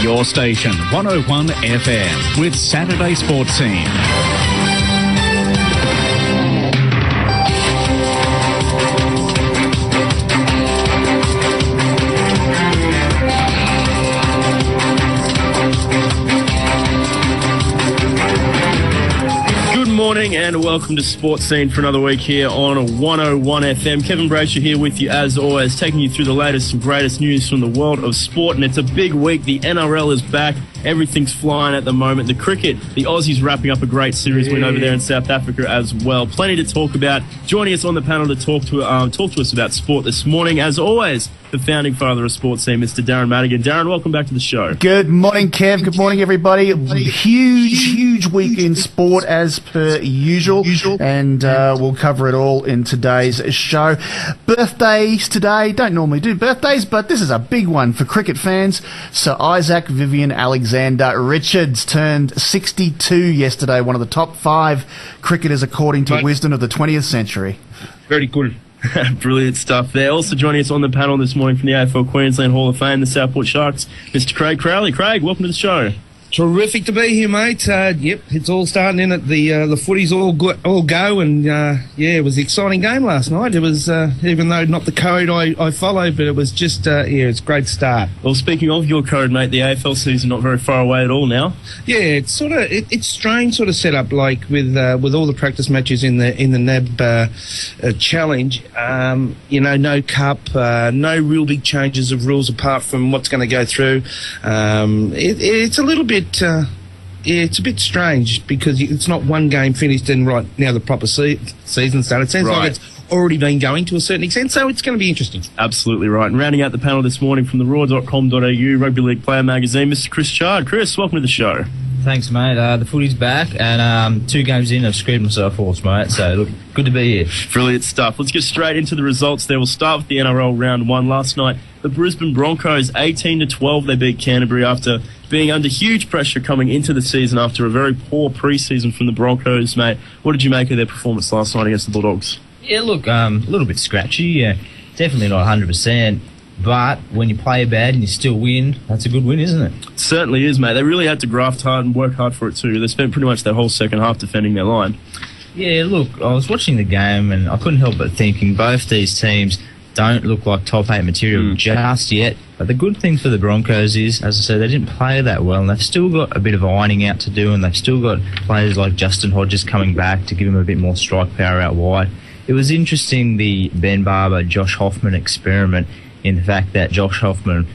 Your station, 101 FM, with Saturday Sports Scene. And welcome to Sports Scene for another week here on 101 FM. Kevin Braysher here with you as always, taking you through the latest and greatest news from the world of sport. And it's a big week. The NRL is back. Everything's flying at the moment. The cricket, the Aussies wrapping up a great series win over there in South Africa as well. Plenty to talk about. Joining us on the panel to talk to us about sport this morning, as always, the founding father of Sports Scene, Mr. Darren Madigan. Darren, welcome back to the show. Good morning, Kev. Good morning, everybody. Huge week in sport as per usual, and we'll cover it all in today's show. Birthdays today. Don't normally do birthdays, but this is a big one for cricket fans. Sir Isaac Vivian Alexander Richards turned 62 yesterday, one of the top 5 cricketers according to Wisdom of the 20th century. Very good. Brilliant stuff there. Also joining us on the panel this morning from the AFL Queensland Hall of Fame, the Southport Sharks, Mr. Craig Crowley. Craig, welcome to the show. Terrific to be here, mate. Yep, it's all starting in at the footy's all go, and it was an exciting game last night. It was even though not the code I follow, but it was just it's a great start. Well, speaking of your code, mate, the AFL season not very far away at all now. Yeah, it's sort of it's strange sort of setup, like with all the practice matches in the NAB challenge. No cup, no real big changes of rules apart from what's going to go through. It's a little bit. It's a bit strange because it's not one game finished and right now the proper season started. It sounds like it's already been going to a certain extent, so it's going to be interesting. Absolutely right. And rounding out the panel this morning from the raw.com.au Rugby League Player Magazine, Mr. Chris Chard. Chris, welcome to the show. Thanks, mate. The footy's back, and 2 games in, I've screwed myself off, mate. So, look, good to be here. Brilliant stuff. Let's get straight into the results there. We'll start with the NRL round 1. Last night, the Brisbane Broncos, 18-12, they beat Canterbury after being under huge pressure coming into the season after a very poor pre-season from the Broncos, mate. What did you make of their performance last night against the Bulldogs? Yeah, look, a little bit scratchy. Yeah, definitely not 100%. But when you play bad and you still win, that's a good win, isn't it? It certainly is, mate. They really had to graft hard and work hard for it too. They spent pretty much their whole second half defending their line. Yeah, look, I was watching the game and I couldn't help but thinking both these teams don't look like top 8 material just yet. But the good thing for the Broncos is, as I said, they didn't play that well, and they've still got a bit of ironing out to do, and they've still got players like Justin Hodges coming back to give them a bit more strike power out wide. It was interesting, the Ben Barber, Josh Hoffman experiment, in the fact that Josh Hoffman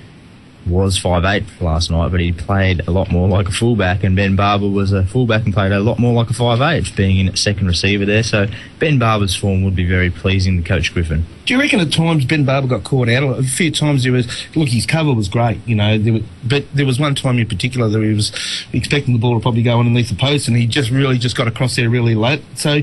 was 5'8" last night, but he played a lot more like a fullback, and Ben Barber was a fullback and played a lot more like a 5'8", being in at second receiver there. So Ben Barber's form would be very pleasing to Coach Griffin. Do you reckon at times Ben Barber got caught out? A few times his cover was great, but there was one time in particular that he was expecting the ball to probably go underneath the post, and he just got across there really late. So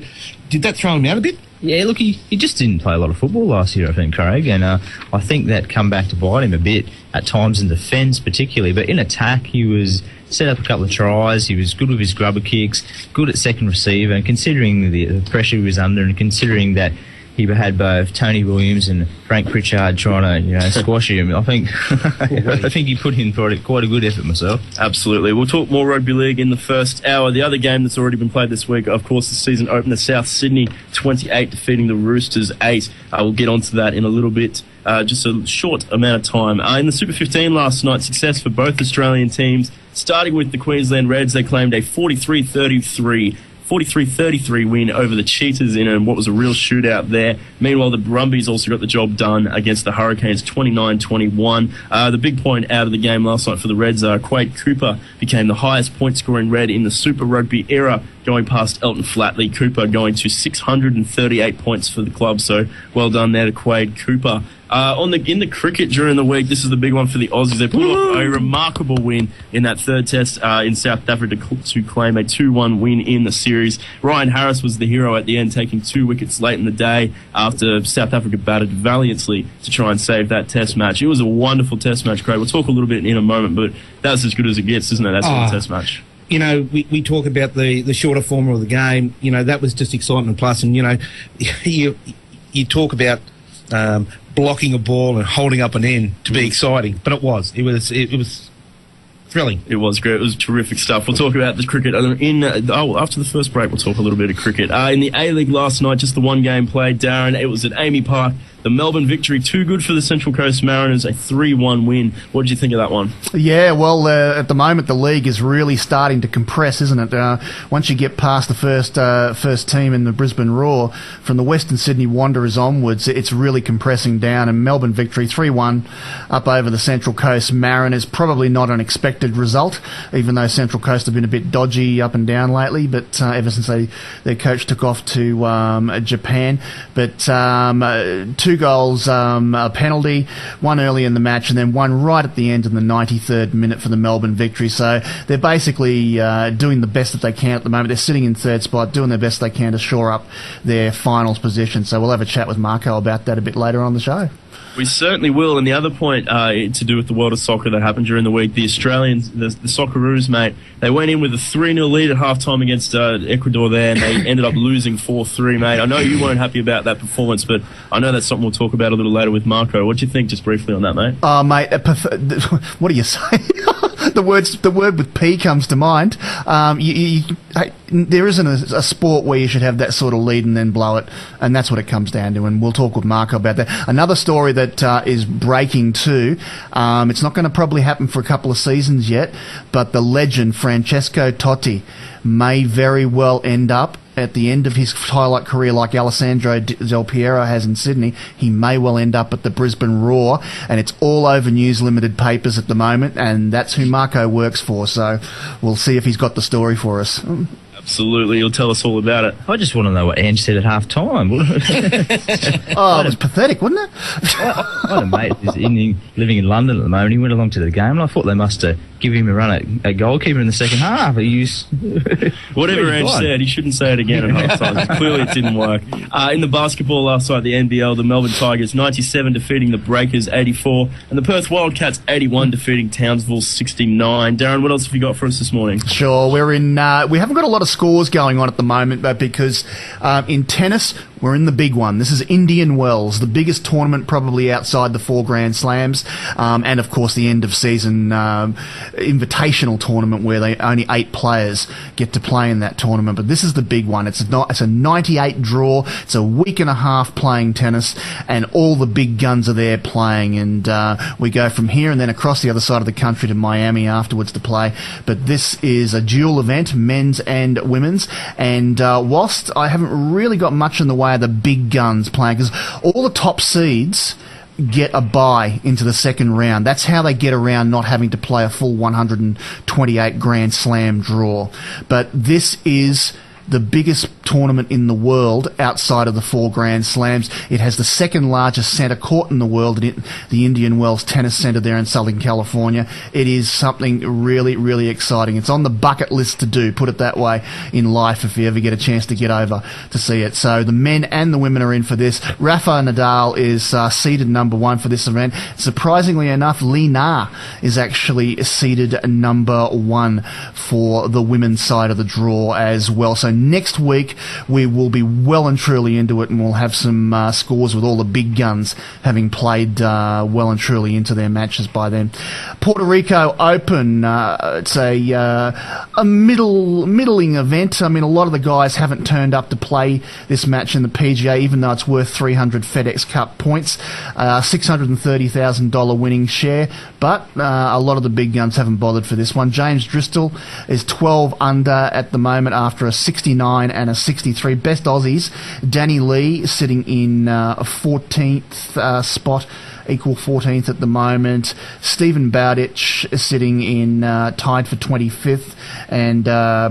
did that throw him out a bit? Yeah, look, he just didn't play a lot of football last year, I think, Craig, and I think that come back to bite him a bit at times in defence particularly, but in attack he was set up a couple of tries, he was good with his grubber kicks, good at second receiver, and considering the pressure he was under, and considering that he had both Tony Williams and Frank Pritchard trying to, squash him. I think he put in quite a good effort myself. Absolutely. We'll talk more rugby league in the first hour. The other game that's already been played this week, of course, the season opener, South Sydney 28 defeating the Roosters 8. We'll get onto that in a little bit. Just a short amount of time. In the Super 15 last night, success for both Australian teams. Starting with the Queensland Reds, they claimed a 43-33 win over the Cheetahs in what was a real shootout there. Meanwhile, the Brumbies also got the job done against the Hurricanes 29-21. The big point out of the game last night for the Reds, Quade Cooper became the highest point-scoring Red in the Super Rugby era, going past Elton Flatley. Cooper going to 638 points for the club, so well done there to Quade Cooper. In the cricket during the week, this is the big one for the Aussies. They pulled off a remarkable win in that third test in South Africa to claim a 2-1 win in the series. Ryan Harris was the hero at the end, taking 2 wickets late in the day after South Africa batted valiantly to try and save that test match. It was a wonderful test match, Craig. We'll talk a little bit in a moment, but that's as good as it gets, isn't it? That's a test match. We talk about the shorter form of the game. That was just excitement plus. And, you talk about blocking a ball and holding up an end to be exciting. But it was thrilling. It was great. It was terrific stuff. We'll talk about the cricket after the first break. We'll talk a little bit of cricket. In the A-League last night, just the one game played, Darren. It was at Amy Park. The Melbourne victory, too good for the Central Coast Mariners, a 3-1 win. What did you think of that one? Yeah, well, at the moment the league is really starting to compress, isn't it? Once you get past the first team in the Brisbane Roar, from the Western Sydney Wanderers onwards, it's really compressing down. And Melbourne victory, 3-1 up over the Central Coast Mariners. Probably not an expected result, even though Central Coast have been a bit dodgy up and down lately, but ever since their coach took off to Japan. But 2 goals, a penalty, one early in the match and then one right at the end in the 93rd minute for the Melbourne victory. So they're basically doing the best that they can at the moment. They're sitting in third spot, doing their best they can to shore up their finals position. So we'll have a chat with Marco about that a bit later on the show. We certainly will. And the other point to do with the world of soccer that happened during the week, the Australians, the Socceroos, mate, they went in with a 3-0 lead at halftime against Ecuador there, and they ended up losing 4-3, mate. I know you weren't happy about that performance, but I know that's something we'll talk about a little later with Marco. What do you think, just briefly on that, mate? Oh, mate, what do you say? The word with P comes to mind. There isn't a sport where you should have that sort of lead and then blow it, and that's what it comes down to, and we'll talk with Marco about that. Another story that is breaking too, it's not going to probably happen for a couple of seasons yet, but the legend Francesco Totti may very well end up at the end of his highlight career, like Alessandro Del Piero has in Sydney. He may well end up at the Brisbane Roar, and it's all over News Limited papers at the moment, and that's who Marco works for, so we'll see if he's got the story for us. Absolutely, you'll tell us all about it. I just want to know what Ange said at half time. Oh, it was pathetic, wasn't it? I had a mate who's living in London at the moment. He went along to the game, and I thought they must give him a run at goalkeeper in the second half. Whatever Ange said, he shouldn't say it again at half time. Clearly it didn't work. In the basketball last night, the NBL, the Melbourne Tigers 97 defeating the Breakers 84, and the Perth Wildcats 81 defeating Townsville 69. Darren, what else have you got for us this morning? Sure, we haven't got a lot of scores going on at the moment, but because in tennis we're in the big one. This is Indian Wells, the biggest tournament probably outside the 4 Grand Slams, and of course the end of season invitational tournament where only 8 players get to play in that tournament. But this is the big one. It's a 98 draw. It's a week and a half playing tennis, and all the big guns are there playing. And we go from here and then across the other side of the country to Miami afterwards to play. But this is a dual event, men's and women's. And whilst I haven't really got much in the way of the big guns playing, because all the top seeds get a bye into the second round. That's how they get around not having to play a full 128 Grand Slam draw. But this is the biggest tournament in the world outside of the 4 Grand Slams. It has the second largest centre court in the world, the Indian Wells Tennis Centre there in Southern California. It is something really, really exciting. It's on the bucket list to do, put it that way, in life if you ever get a chance to get over to see it. So the men and the women are in for this. Rafa Nadal is seeded number 1 for this event. Surprisingly enough, Li Na is actually seeded number 1 for the women's side of the draw as well. So next week we will be well and truly into it, and we'll have some scores with all the big guns having played well and truly into their matches by then. Puerto Rico Open, it's a middling event. I mean, a lot of the guys haven't turned up to play this match in the PGA, even though it's worth 300 FedEx Cup points, $630,000 winning share, but a lot of the big guns haven't bothered for this one. James Driscoll is 12 under at the moment after a 69 and a 63. Best Aussies, Danny Lee sitting in 14th spot, equal 14th at the moment. Stephen Bowditch is sitting in tied for 25th, and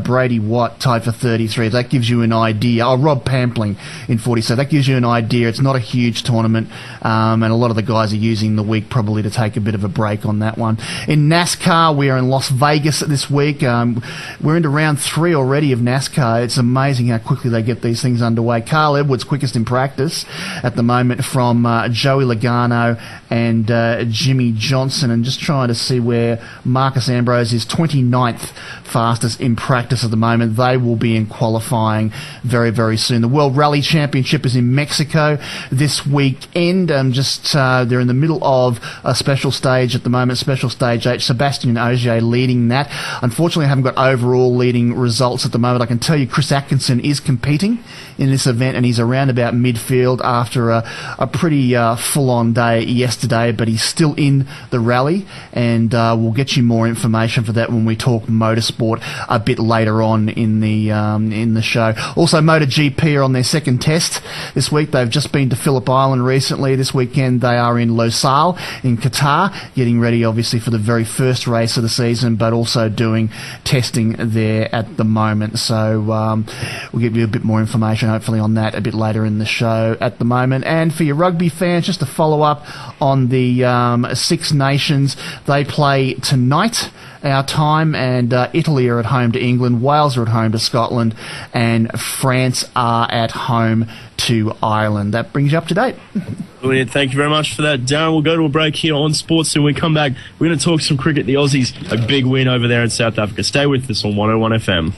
Brady Watt tied for 33. That gives you an idea. Oh, Rob Pampling in 40. So that gives you an idea. It's not a huge tournament, and a lot of the guys are using the week probably to take a bit of a break on that one. In NASCAR, we are in Las Vegas this week. We're into round 3 already of NASCAR. It's amazing how quickly they get these things underway. Carl Edwards quickest in practice at the moment from Joey Logano and Jimmy Johnson, and just trying to see where Marcus Ambrose is 29th fastest in practice at the moment. They will be in qualifying very, very soon. The World Rally Championship is in Mexico this weekend. They're in the middle of a special stage at the moment, special stage 8. Sebastian Ogier leading that. Unfortunately, I haven't got overall leading results at the moment. I can tell you Chris Atkinson is competing in this event, and he's around about midfield after a pretty full-on day yesterday, but he's still in the rally, and we'll get you more information for that when we talk motorsport a bit later on in the show. Also, MotoGP are on their second test this week. They've just been to Phillip Island recently. This weekend they are in Losail in Qatar, getting ready obviously for the very first race of the season, but also doing testing there at the moment. So we'll give you a bit more information hopefully on that a bit later in the show at the moment. And for your rugby fans, just to follow up on the Six Nations, they play tonight our time, and Italy are at home to England, Wales are at home to Scotland, and France are at home to Ireland. That brings you up to date. Brilliant. Thank you very much for that, Darren. We'll go to a break here on Sports, and when we come back, we're going to talk some cricket. The Aussies, a big win over there in South Africa. Stay with us on 101 FM.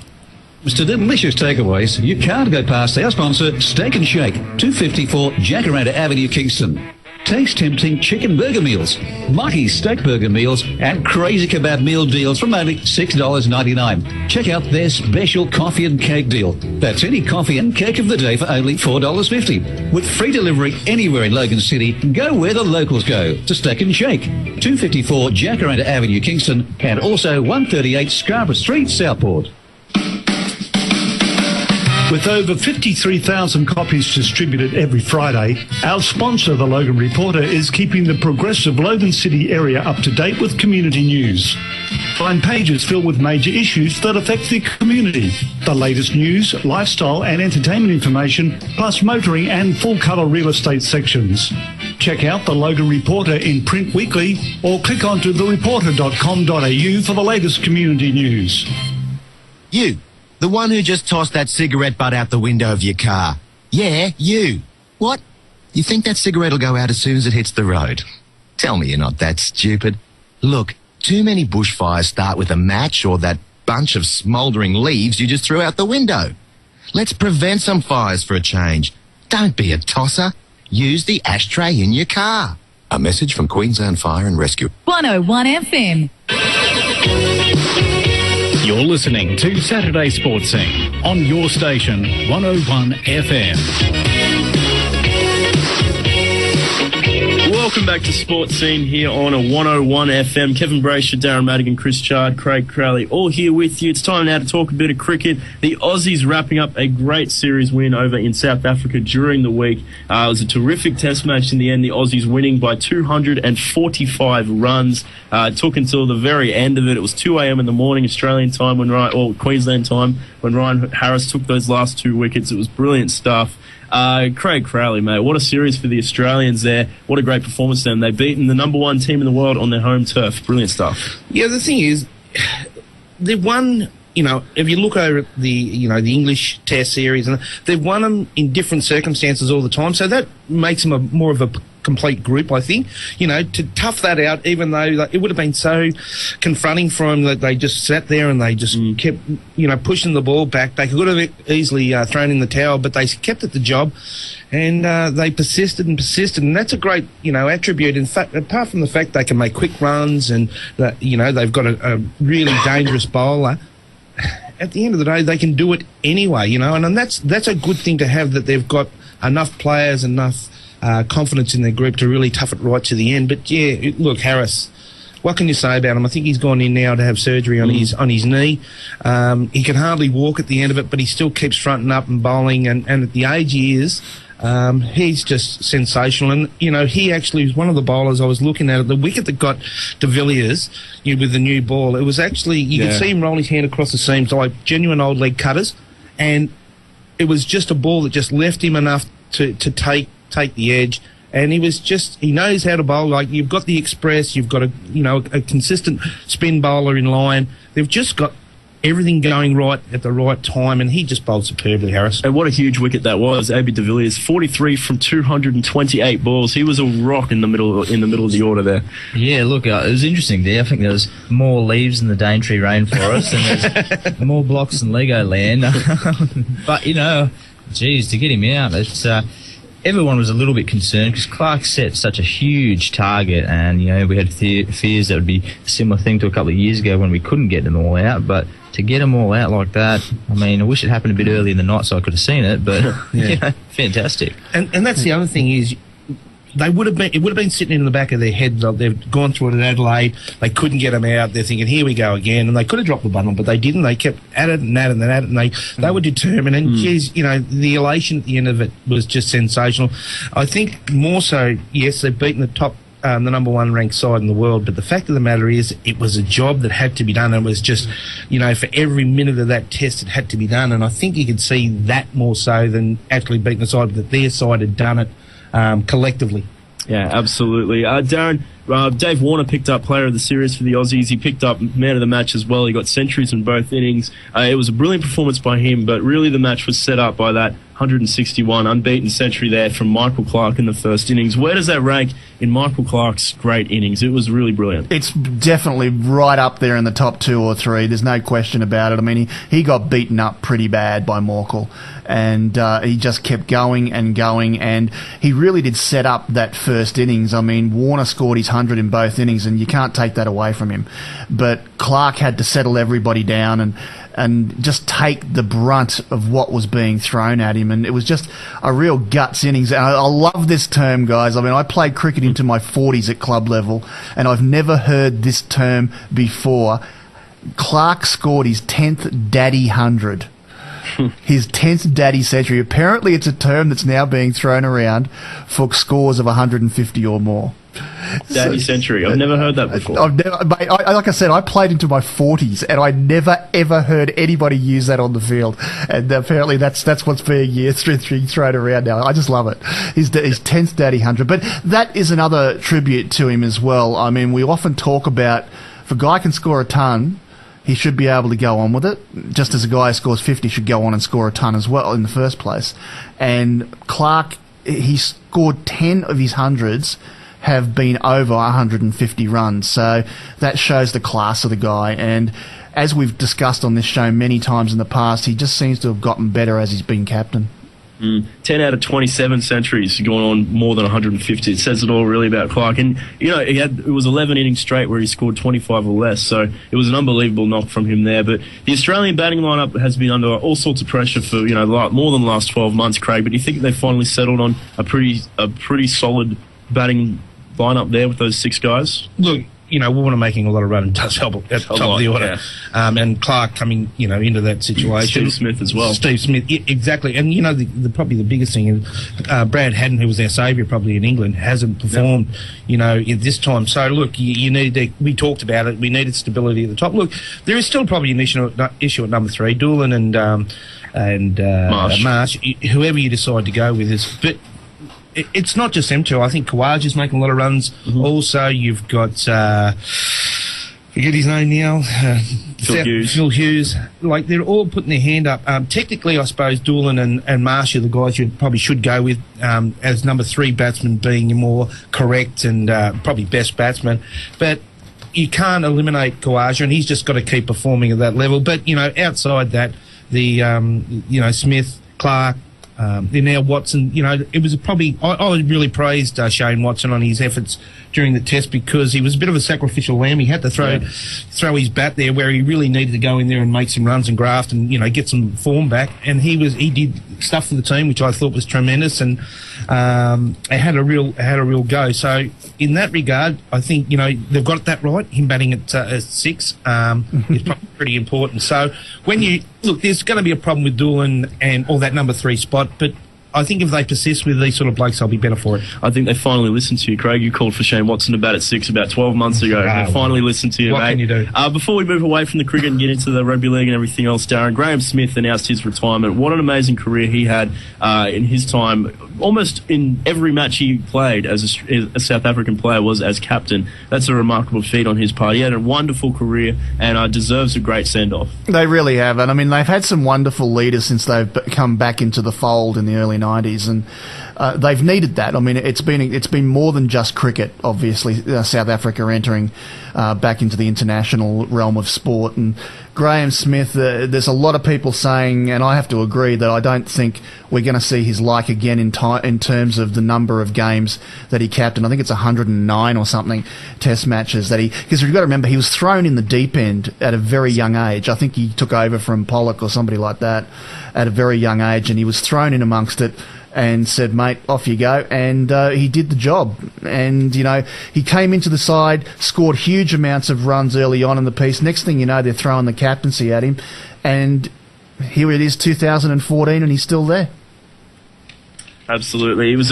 To delicious takeaways, you can't go past our sponsor, Steak and Shake, 254 Jacaranda Avenue, Kingston. Taste tempting chicken burger meals, mighty steak burger meals, and crazy kebab meal deals from only $6.99. Check out their special coffee and cake deal. That's any coffee and cake of the day for only $4.50. With free delivery anywhere in Logan City, go where the locals go, to Steak and Shake, 254 Jacaranda Avenue, Kingston, and also 138 Scarborough Street, Southport. With over 53,000 copies distributed every Friday, our sponsor, The Logan Reporter, is keeping the progressive Logan City area up to date with community news. Find pages filled with major issues that affect the community, the latest news, lifestyle and entertainment information, plus motoring and full-colour real estate sections. Check out The Logan Reporter in print weekly, or click onto thereporter.com.au for the latest community news. You. The one who just tossed that cigarette butt out the window of your car. Yeah, you. What? You think that cigarette will go out as soon as it hits the road? Tell me you're not that stupid. Look, too many bushfires start with a match or that bunch of smouldering leaves you just threw out the window. Let's prevent some fires for a change. Don't be a tosser. Use the ashtray in your car. A message from Queensland Fire and Rescue. 101 FM. You're listening to Saturday Sports Scene on your station, 101 FM. Welcome back to Sports Scene here on a 101 FM. Kevin Braysher, Darren Madigan, Chris Chard, Craig Crowley, all here with you. It's time now to talk a bit of cricket. The Aussies wrapping up a great series win over in South Africa during the week. It was a terrific test match in the end. The Aussies winning by 245 runs. It took until the very end of it. It was 2 a.m. in the morning, Australian time, Queensland time, when Ryan Harris took those last 2 wickets. It was brilliant stuff. Craig Crowley, mate, what a series for the Australians there. What a great performance then. They've beaten the number one team in the world on their home turf. Brilliant stuff. Yeah, the thing is, they've won, if you look over at the English Test series, and they've won them in different circumstances all the time, so that makes them more of a complete group, I think. To tough that out, even though it would have been so confronting for them that they just sat there and they just kept, pushing the ball back. They could have easily thrown in the towel, but they kept at the job, and they persisted, and that's a great, attribute. In fact, apart from the fact they can make quick runs and that, they've got a really dangerous bowler, at the end of the day, they can do it anyway, and that's a good thing to have, that they've got enough players, enough confidence in their group to really tough it right to the end. But yeah, look, Harris, what can you say about him? I think he's gone in now to have surgery on his knee. He can hardly walk at the end of it, but he still keeps fronting up and bowling. And at the age he is, he's just sensational. And he actually was one of the bowlers I was looking at. The wicket that got de Villiers with the new ball, it was actually, you could see him roll his hand across the seams like genuine old leg cutters, and it was just a ball that just left him enough to take the edge, and he knows how to bowl. Like, you've got the express, you've got a consistent spin bowler in line. They've just got everything going right at the right time, and he just bowled superbly, Harris. And what a huge wicket that was. AB de Villiers, 43 from 228 balls. He was a rock in the middle of the order there. Yeah, look, it was interesting there. I think there was more leaves in the Daintree rainforest and there's more blocks in Legoland. But, you know, geez, to get him out, it's... everyone was a little bit concerned because Clark set such a huge target, and you know we had fears that would be a similar thing to a couple of years ago when we couldn't get them all out. But to get them all out like that, I mean, I wish it happened a bit early in the night so I could have seen it. But you know, fantastic. And that's the other thing is. It would have been sitting in the back of their head. They've gone through it at Adelaide. They couldn't get them out. They're thinking, here we go again. And they could have dropped the bundle, but they didn't. They kept at it and at it and at it. And they were determined. And, geez, you know, the elation at the end of it was just sensational. I think more so, yes, they've beaten the number one ranked side in the world. But the fact of the matter is it was a job that had to be done. It was just, you know, for every minute of that test, it had to be done. And I think you could see that more so than actually beating the side, that their side had done it. Collectively. Yeah, absolutely. Darren, Dave Warner picked up player of the series for the Aussies. He picked up man of the match as well. He got centuries in both innings. It was a brilliant performance by him, but really the match was set up by that 161 unbeaten century there from Michael Clarke in the first innings. Where does that rank in Michael Clarke's great innings? It was really brilliant. It's definitely right up there in the top 2 or 3. There's no question about it. I mean, he got beaten up pretty bad by Morkel, and he just kept going and going, and he really did set up that first innings. I mean, Warner scored his 100 in both innings, and you can't take that away from him. But Clarke had to settle everybody down and just take the brunt of what was being thrown at him. And it was just a real guts innings. And I love this term, guys. I mean, I played cricket into my 40s at club level, and I've never heard this term before. Clarke scored his 10th daddy 100. His 10th daddy century. Apparently it's a term that's now being thrown around for scores of 150 or more. Daddy century. I've never heard that before. Like I said, I played into my 40s, and I never ever heard anybody use that on the field. And apparently that's what's being thrown around now. I just love it. His 10th daddy 100. But that is another tribute to him as well. I mean, we often talk about if a guy can score a ton, he should be able to go on with it, just as a guy who scores 50 should go on and score a ton as well in the first place. And Clarke, he scored 10 of his hundreds have been over 150 runs. So that shows the class of the guy. And as we've discussed on this show many times in the past, he just seems to have gotten better as he's been captain. 10 out of 27 centuries going on more than 150. It says it all really about Clarke. And, you know, it was 11 innings straight where he scored 25 or less. So it was an unbelievable knock from him there. But the Australian batting lineup has been under all sorts of pressure for, you know, more than the last 12 months, Craig. But do you think they finally settled on a pretty solid batting lineup there with those 6 guys? Look, you know, Warner making a lot of runs does help at the top of the order. Yeah. And Clarke coming, you know, into that situation. Steve Smith as well. Steve Smith, exactly. And, you know, probably the biggest thing is Brad Haddon, who was our saviour probably in England, hasn't performed, you know, at this time. So, look, you need we talked about it, we needed stability at the top. Look, there is still probably an issue at number 3, Doolan and Marsh, whoever you decide to go with is. But it's not just them two. I think Kawaja's making a lot of runs. Also, you've got, forget his name now, Phil Hughes. Like, they're all putting their hand up. Technically, I suppose Doolan and Marsh are the guys you probably should go with as number 3 batsman, being your more correct and probably best batsman. But you can't eliminate Kawaja, and he's just got to keep performing at that level. But, you know, outside that, you know, Smith, Clarke, now Watson, you know, it was probably I really praised Shane Watson on his efforts during the test because he was a bit of a sacrificial lamb. He had to throw his bat there where he really needed to go in there and make some runs and graft and, you know, get some form back. And he did stuff for the team which I thought was tremendous, and it had a real go. So in that regard, I think, you know, they've got that right. Him batting at 6 is probably pretty important. So when you look, there's going to be a problem with Doolan and all that number 3 spot, but I think if they persist with these sort of blokes, they'll be better for it. I think they finally listened to you, Craig. You called for Shane Watson to bat at 6 about 12 months ago. They finally listened to you, what mate. Can you do? Before we move away from the cricket and get into the rugby league and everything else, Darren, Graham Smith announced his retirement. What an amazing career he had in his time almost in every match he played as a South African player was as captain. That's a remarkable feat on his part. He had a wonderful career and deserves a great send-off. They really have, and I mean they've had some wonderful leaders since they've come back into the fold in the early 90s, and they've needed that. I mean, it's been more than just cricket. Obviously, South Africa entering back into the international realm of sport, and Graham Smith. There's a lot of people saying, and I have to agree, that I don't think we're going to see his like again in terms of the number of games that he captained. I think it's 109 or something Test matches that because you've got to remember he was thrown in the deep end at a very young age. I think he took over from Pollock or somebody like that at a very young age, and he was thrown in amongst it and said, mate, off you go. And he did the job. And, he came into the side, scored huge amounts of runs early on in the piece. Next thing you know, they're throwing the captaincy at him. And here it is, 2014, and he's still there. Absolutely. It was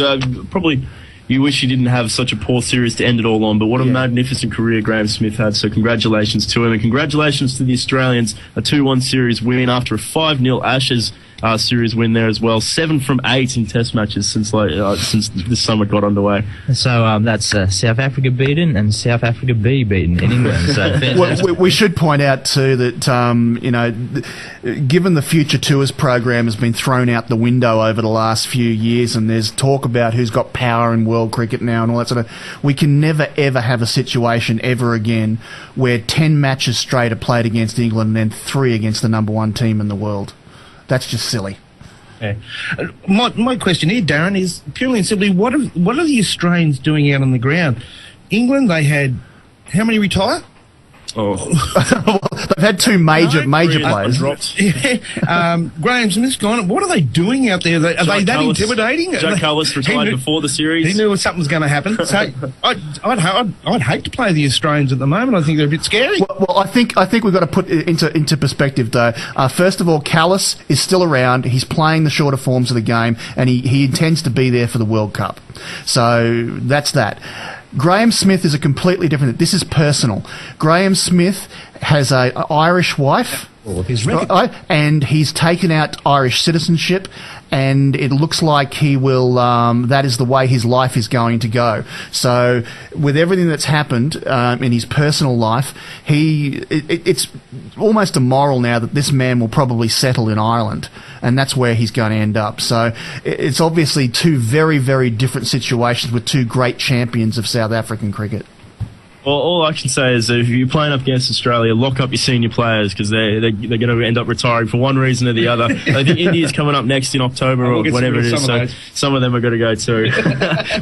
probably... You wish you didn't have such a poor series to end it all on, but what a magnificent career Graham Smith had, so congratulations to him, and congratulations to the Australians, a 2-1 series win after a 5-0 Ashes series win there as well. 7 from 8 in Test matches since this summer got underway. So that's South Africa beaten and South Africa B beaten in England. So we should point out too that given the Future Tours program has been thrown out the window over the last few years, and there's talk about who's got power in world cricket now and all that sort of, we can never ever have a situation ever again where 10 matches straight are played against England and then 3 against the number 1 team in the world. That's just silly. Yeah. My question here, Darren, is purely and simply, what are the Australians doing out on the ground? England, they had how many retire? Oh, they've had 2 major players. Dropped. Graham Smith's gone. What are they doing out there? Are they that intimidating? Jack Cullis retired before the series. He knew something was going to happen. So I'd hate to play the Australians at the moment. I think they're a bit scary. Well, I think we've got to put it into perspective though. First of all, Cullis is still around. He's playing the shorter forms of the game, and he intends to be there for the World Cup. So that's that. Graham Smith is a completely different... This is personal. Graham Smith has an Irish wife, and he's taken out Irish citizenship, and it looks like he will... that is the way his life is going to go. So with everything that's happened in his personal life, it's almost immoral now that this man will probably settle in Ireland, and that's where he's going to end up. So it's obviously 2 very, very different situations with 2 great champions of South African cricket. Well, all I can say is that if you're playing up against Australia, lock up your senior players, because they're going to end up retiring for one reason or the other. I think India's coming up next in October or whatever it is, so some of them are going to go too.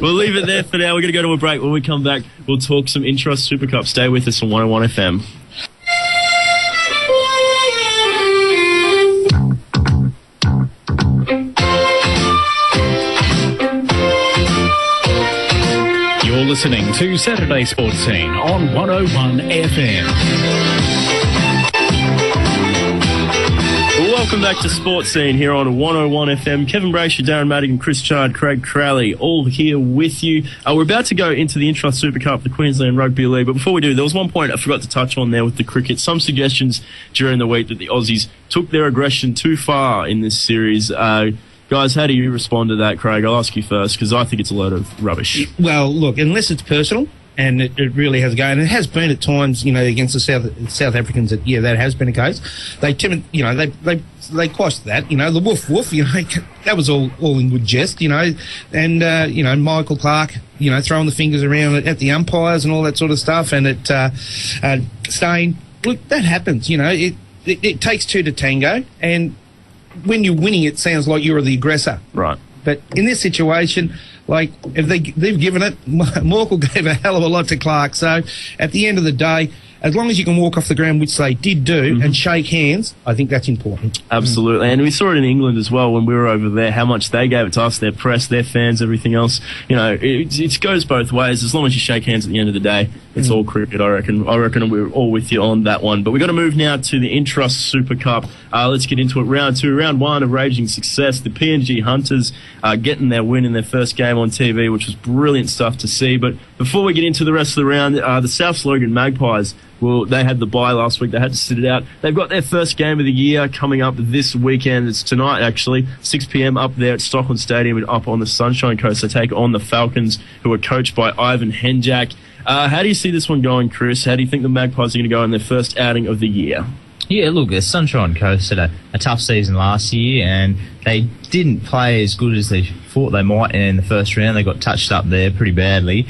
We'll leave it there for now. We're going to go to a break. When we come back, we'll talk some Intrust Super Cup. Stay with us on 101 FM. You're listening to Saturday Sports Scene on 101 FM. Welcome back to Sports Scene here on 101 FM. Kevin Braysher, Darren Madigan, Chris Chard, Craig Crowley, all here with you. We're about to go into the Intrust Super Cup, the Queensland Rugby League, but before we do, there was one point I forgot to touch on there with the cricket. Some suggestions during the week that the Aussies took their aggression too far in this series. Guys, how do you respond to that, Craig? I'll ask you first, because I think it's a load of rubbish. Well, look, unless it's personal, and it really has gone, and it has been at times, against the South Africans. That has been a case. They quashed that. The woof woof. That was all in good jest. And Michael Clark, throwing the fingers around at the umpires and all that sort of stuff, and saying, look, that happens. It takes 2 to tango, and when you're winning, it sounds like you're the aggressor. Right. But in this situation, if they've given it, Michael gave a hell of a lot to Clark. So at the end of the day, as long as you can walk off the ground, which they did do, and shake hands, I think that's important. Absolutely. And we saw it in England as well when we were over there, how much they gave it to us, their press, their fans, everything else. It goes both ways. As long as you shake hands at the end of the day, it's all cricket, I reckon. I reckon we're all with you on that one. But we've got to move now to the Intrust Super Cup. Let's get into it. Round 2, round 1 of raging success. The PNG Hunters getting their win in their first game on TV, which was brilliant stuff to see. But before we get into the rest of the round, the South Logan Magpies, well, they had the bye last week. They had to sit it out. They've got their first game of the year coming up this weekend. It's tonight, actually, 6 p.m. up there at Stockland Stadium and up on the Sunshine Coast. They take on the Falcons, who are coached by Ivan Hanatscheck. How do you see this one going, Chris? How do you think the Magpies are going to go in their first outing of the year? Yeah, look, the Sunshine Coast had a tough season last year, and they didn't play as good as they thought they might in the first round. They got touched up there pretty badly.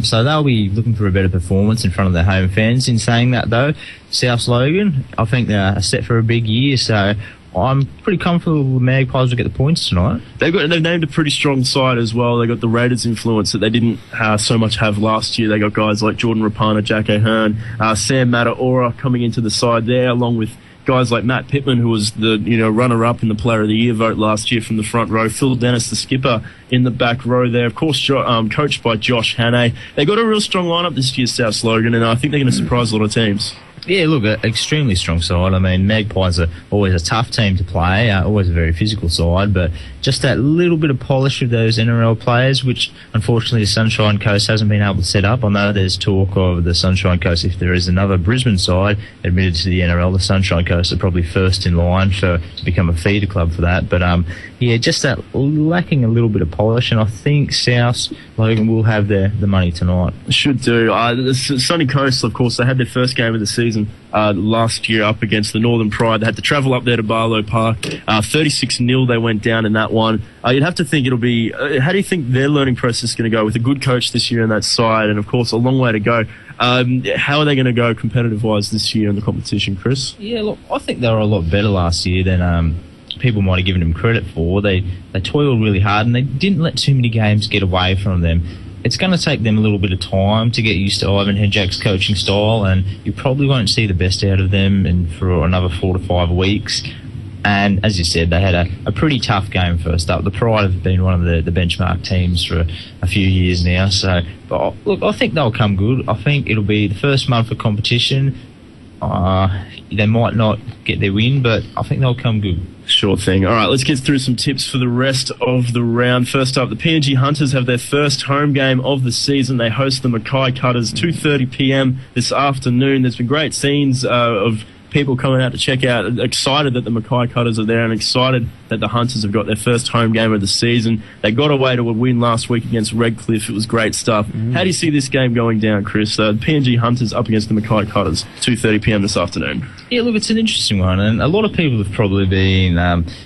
So they'll be looking for a better performance in front of their home fans. In saying that, though, South Logan, I think they're set for a big year, so I'm pretty comfortable the Magpies will get the points tonight. They've named a pretty strong side as well. They got the Raiders influence that they didn't so much have last year. They got guys like Jordan Rapana, Jack Ahern, Sam Mataora coming into the side there, along with guys like Matt Pittman, who was the runner-up in the Player of the Year vote last year from the front row. Phil Dennis, the skipper, in the back row there. Of course, coached by Josh Hannay. They got a real strong lineup this year, South Logan, and I think they're going to surprise a lot of teams. Yeah, look, an extremely strong side. I mean, Magpies are always a tough team to play, always a very physical side, but just that little bit of polish of those NRL players, which unfortunately the Sunshine Coast hasn't been able to set up. I know there's talk of the Sunshine Coast, if there is another Brisbane side admitted to the NRL, the Sunshine Coast are probably first in line to become a feeder club for that. But yeah, just that lacking a little bit of polish, and I think South Logan will have the money tonight. Should do. The Sunny Coast, of course, they had their first game of the season last year up against the Northern Pride. They had to travel up there to Barlow Park. 36-0 they went down in that one. You'd have to think it'll be... how do you think their learning process is going to go with a good coach this year on that side, and of course a long way to go? How are they going to go competitive-wise this year in the competition, Chris? Yeah, look, I think they were a lot better last year than people might have given them credit for. They toiled really hard, and they didn't let too many games get away from them. It's going to take them a little bit of time to get used to Ivan Hanatscheck's coaching style, and you probably won't see the best out of them for another 4 to 5 weeks. And as you said, they had a pretty tough game first up. The Pride have been one of the benchmark teams for a few years now. So, but look, I think they'll come good. I think it'll be the first month of competition. They might not get their win, but I think they'll come good. Sure thing. All right, let's get through some tips for the rest of the round. First up, the PNG Hunters have their first home game of the season. They host the Mackay Cutters, 2:30 p.m. this afternoon. There's been great scenes of people coming out to check out, excited that the Mackay Cutters are there and excited that the Hunters have got their first home game of the season. They got away to a win last week against Redcliffe. It was great stuff. How do you see this game going down, Chris? The PNG Hunters up against the Mackay Cutters, 2:30 p.m. this afternoon. Yeah, look, it's an interesting one, and a lot of people have probably been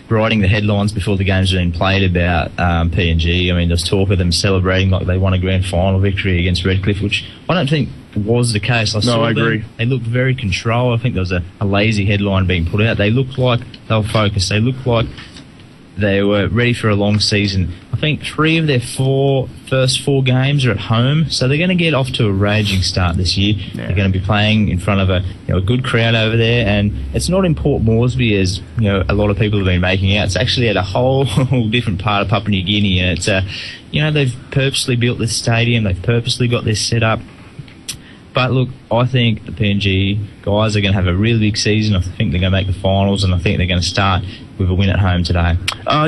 writing the headlines before the game's been played about PNG. I mean, there's talk of them celebrating like they won a grand final victory against Redcliffe, which I don't think was the case. I agree. They looked very controlled. I think there was a lazy headline being put out. They looked like they were focused. They looked like they were ready for a long season. I think 3 of their first 4 games are at home, so they're going to get off to a raging start this year. Yeah. They're going to be playing in front of a good crowd over there, and it's not in Port Moresby as a lot of people have been making out. It's actually at a whole different part of Papua New Guinea, and it's they've purposely built this stadium. They've purposely got this set up. But look, I think the PNG guys are going to have a really big season. I think they're going to make the finals, and I think they're going to start with a win at home today.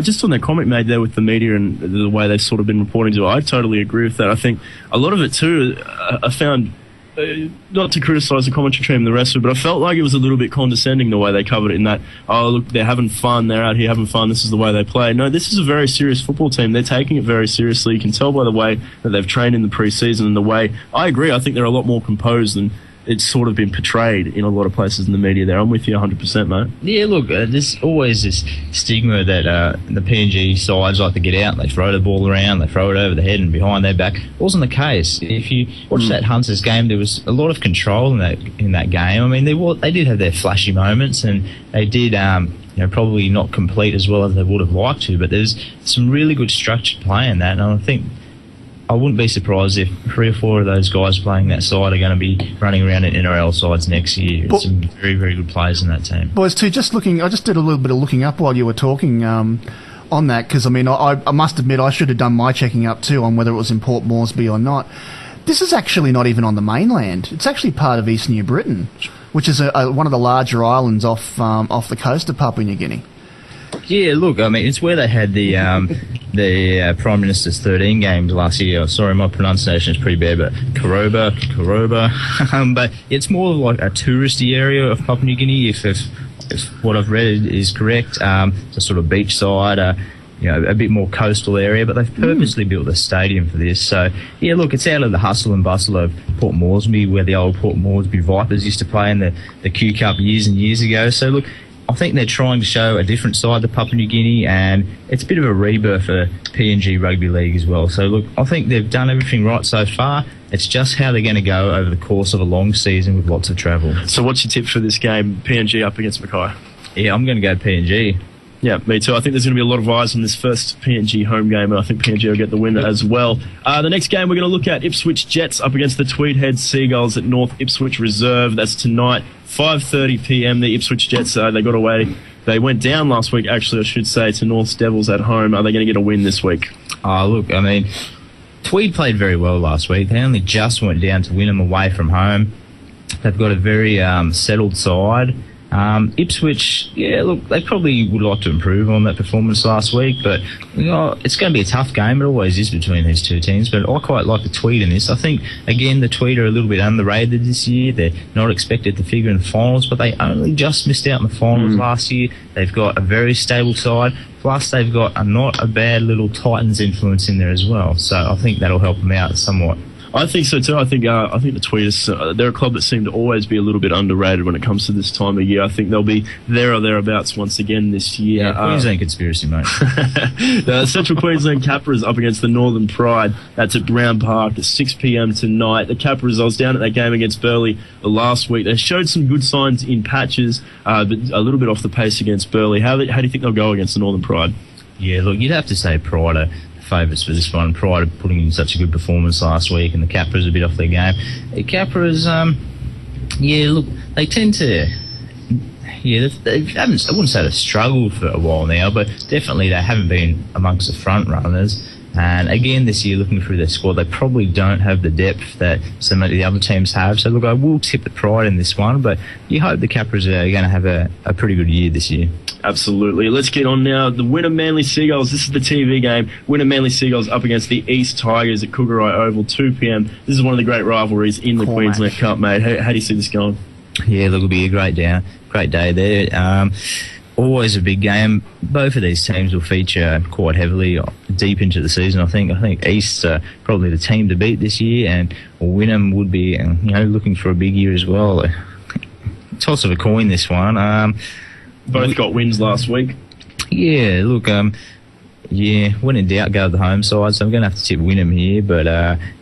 Just on that comment made there with the media and the way they've sort of been reporting to it, I totally agree with that. I think a lot of it too, I found, not to criticise the commentary team and the rest of it, but I felt like it was a little bit condescending the way they covered it, in that, oh look, they're having fun, they're out here having fun, this is the way they play. No, this is a very serious football team. They're taking it very seriously. You can tell by the way that they've trained in the pre-season and the way, I agree, I think they're a lot more composed than it's sort of been portrayed in a lot of places in the media there. I'm with you 100%, mate. Yeah, look, there's always this stigma that the PNG sides like to get out, they throw the ball around, they throw it over the head and behind their back. It wasn't the case. If you watch that Hunters game, there was a lot of control in that game. I mean, they did have their flashy moments, and they did probably not complete as well as they would have liked to, but there's some really good structured play in that, and I think I wouldn't be surprised if 3 or 4 of those guys playing that side are going to be running around in NRL sides next year. There's some very, very good players in that team. Boys, too, I just did a little bit of looking up while you were talking on that, because, I mean, I must admit I should have done my checking up too on whether it was in Port Moresby or not. This is actually not even on the mainland. It's actually part of East New Britain, which is one of the larger islands off the coast of Papua New Guinea. Yeah, look, I mean, it's where they had the Prime Minister's 13 games last year. Sorry, my pronunciation is pretty bad, but Koroba. But it's more like a touristy area of Papua New Guinea, if what I've read is correct. It's a sort of beachside, a bit more coastal area, but they've purposely built a stadium for this. So, yeah, look, it's out of the hustle and bustle of Port Moresby, where the old Port Moresby Vipers used to play in the Q Cup years and years ago. So, look, I think they're trying to show a different side to Papua New Guinea, and it's a bit of a rebirth for PNG Rugby League as well. So, look, I think they've done everything right so far. It's just how they're going to go over the course of a long season with lots of travel. So what's your tip for this game, PNG up against Mackay? Yeah, I'm going to go PNG. Yeah, me too. I think there's going to be a lot of eyes on this first PNG home game, and I think PNG will get the win as well. The next game we're going to look at, Ipswich Jets up against the Tweedhead Seagulls at North Ipswich Reserve. That's tonight, 5:30 p.m. The Ipswich Jets, they got away. They went down last week, actually, I should say, to North's Devils at home. Are they going to get a win this week? Look, I mean, Tweed played very well last week. They only just went down to win them away from home. They've got a very settled side. Ipswich, yeah, look, they probably would like to improve on that performance last week, but it's going to be a tough game. It always is between these two teams, but I quite like the Tweed in this. I think, again, the Tweed are a little bit underrated this year. They're not expected to figure in the finals, but they only just missed out in the finals last year. They've got a very stable side, plus they've got not a bad little Titans influence in there as well, so I think that'll help them out somewhat. I think so too. I think the Tweeders, they're a club that seem to always be a little bit underrated when it comes to this time of year. I think they'll be there or thereabouts once again this year. Yeah, Queensland conspiracy, mate. The Central Queensland Capras up against the Northern Pride. That's at Brown Park at 6 p.m. tonight. The Capras, I was down at that game against Burleigh last week. They showed some good signs in patches, but a little bit off the pace against Burleigh. How do you think they'll go against the Northern Pride? Yeah, look, you'd have to say Pride are favourites for this one, prior to putting in such a good performance last week, and the Capras a bit off their game. The Capras, look, they tend to, they haven't, I wouldn't say they've struggled for a while now, but definitely they haven't been amongst the front runners. And again, this year, looking through their squad, they probably don't have the depth that some of the other teams have. So, look, I will tip the Pride in this one, but you hope the Capras are going to have a pretty good year this year. Absolutely. Let's get on now. The Winner Manly Seagulls. This is the TV game. Winner Manly Seagulls up against the East Tigers at Courier Oval, 2 p.m. This is one of the great rivalries in the Queensland Cup, mate. How do you see this going? Yeah, look, it'll be a great day there. Always a big game. Both of these teams will feature quite heavily deep into the season. I think East are probably the team to beat this year, and Wynnum would be looking for a big year as well. Toss of a coin, this one. Both got wins last week. Yeah, look, when in doubt, go to the home side, so I'm going to have to tip Wynnum here, but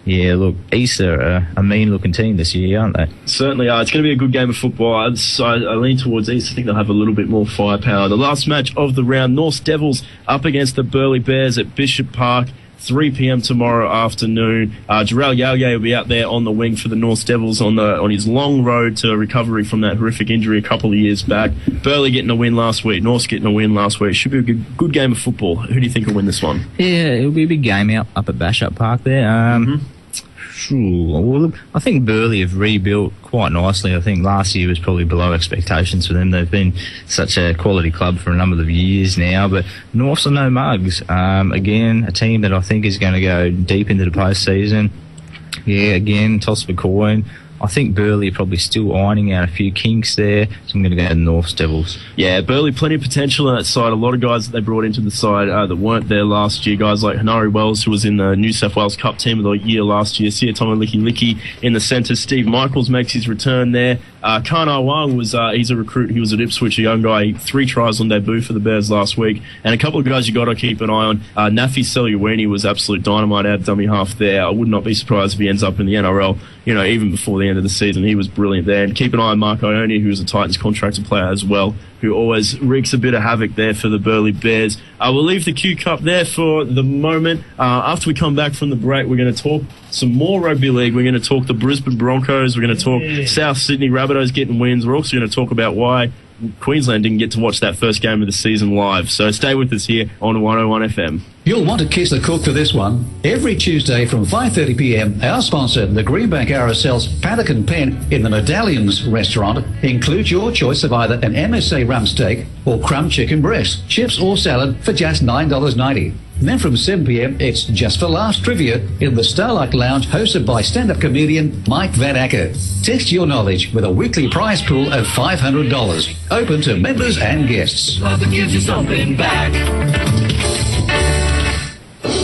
look, East are a mean-looking team this year, aren't they? Certainly are. It's going to be a good game of football. I lean towards East. I think they'll have a little bit more firepower. The last match of the round, North Devils up against the Burleigh Bears at Bishop Park, 3 p.m. tomorrow afternoon. Jarrell Yalgay will be out there on the wing for the North Devils on his long road to recovery from that horrific injury a couple of years back. Burleigh getting a win last week. North's getting a win last week. Should be a good game of football. Who do you think will win this one? Yeah, it'll be a big game up at Bishop Park there. Well, I think Burleigh have rebuilt quite nicely. I think last year was probably below expectations for them. They've been such a quality club for a number of years now, but Norths are no mugs. Again, a team that I think is going to go deep into the postseason. Yeah, again, toss of a coin. I think Burleigh are probably still ironing out a few kinks there, so I'm going to go to the North Devils. Yeah, Burleigh, plenty of potential on that side. A lot of guys that they brought into the side that weren't there last year. Guys like Hanari Wells, who was in the New South Wales Cup team of the year last year. Siatomo Licky in the centre. Steve Michaels makes his return there. Kana Wang he's a recruit. He was at Ipswich, a young guy. 3 tries on debut for the Bears last week. And a couple of guys you got to keep an eye on. Nafi Seliuwini was absolute dynamite out of dummy half there. I would not be surprised if he ends up in the NRL, even before the end of the season. He was brilliant there. And keep an eye on Marco Ione, who's a Titans contracted player as well, who always wreaks a bit of havoc there for the Burleigh Bears. We'll leave the Q Cup there for the moment. After we come back from the break, we're going to talk some more rugby league. We're going to talk the Brisbane Broncos. We're going to talk South Sydney Rabbitohs getting wins. We're also going to talk about why Queensland didn't get to watch that first game of the season live. So stay with us here on 101 FM. You'll want to kiss the cook for this one. Every Tuesday from 5:30 p.m, our sponsor, the Greenbank RSL's Paddock and Pen in the Medallions restaurant, includes your choice of either an MSA rump steak or crumb chicken breast, chips or salad for just $9.90. And then from 7 p.m, it's Just for Laughs trivia in the Starlight Lounge, hosted by stand-up comedian Mike Van Acker. Test your knowledge with a weekly prize pool of $500, open to members and guests. Love gives you something back.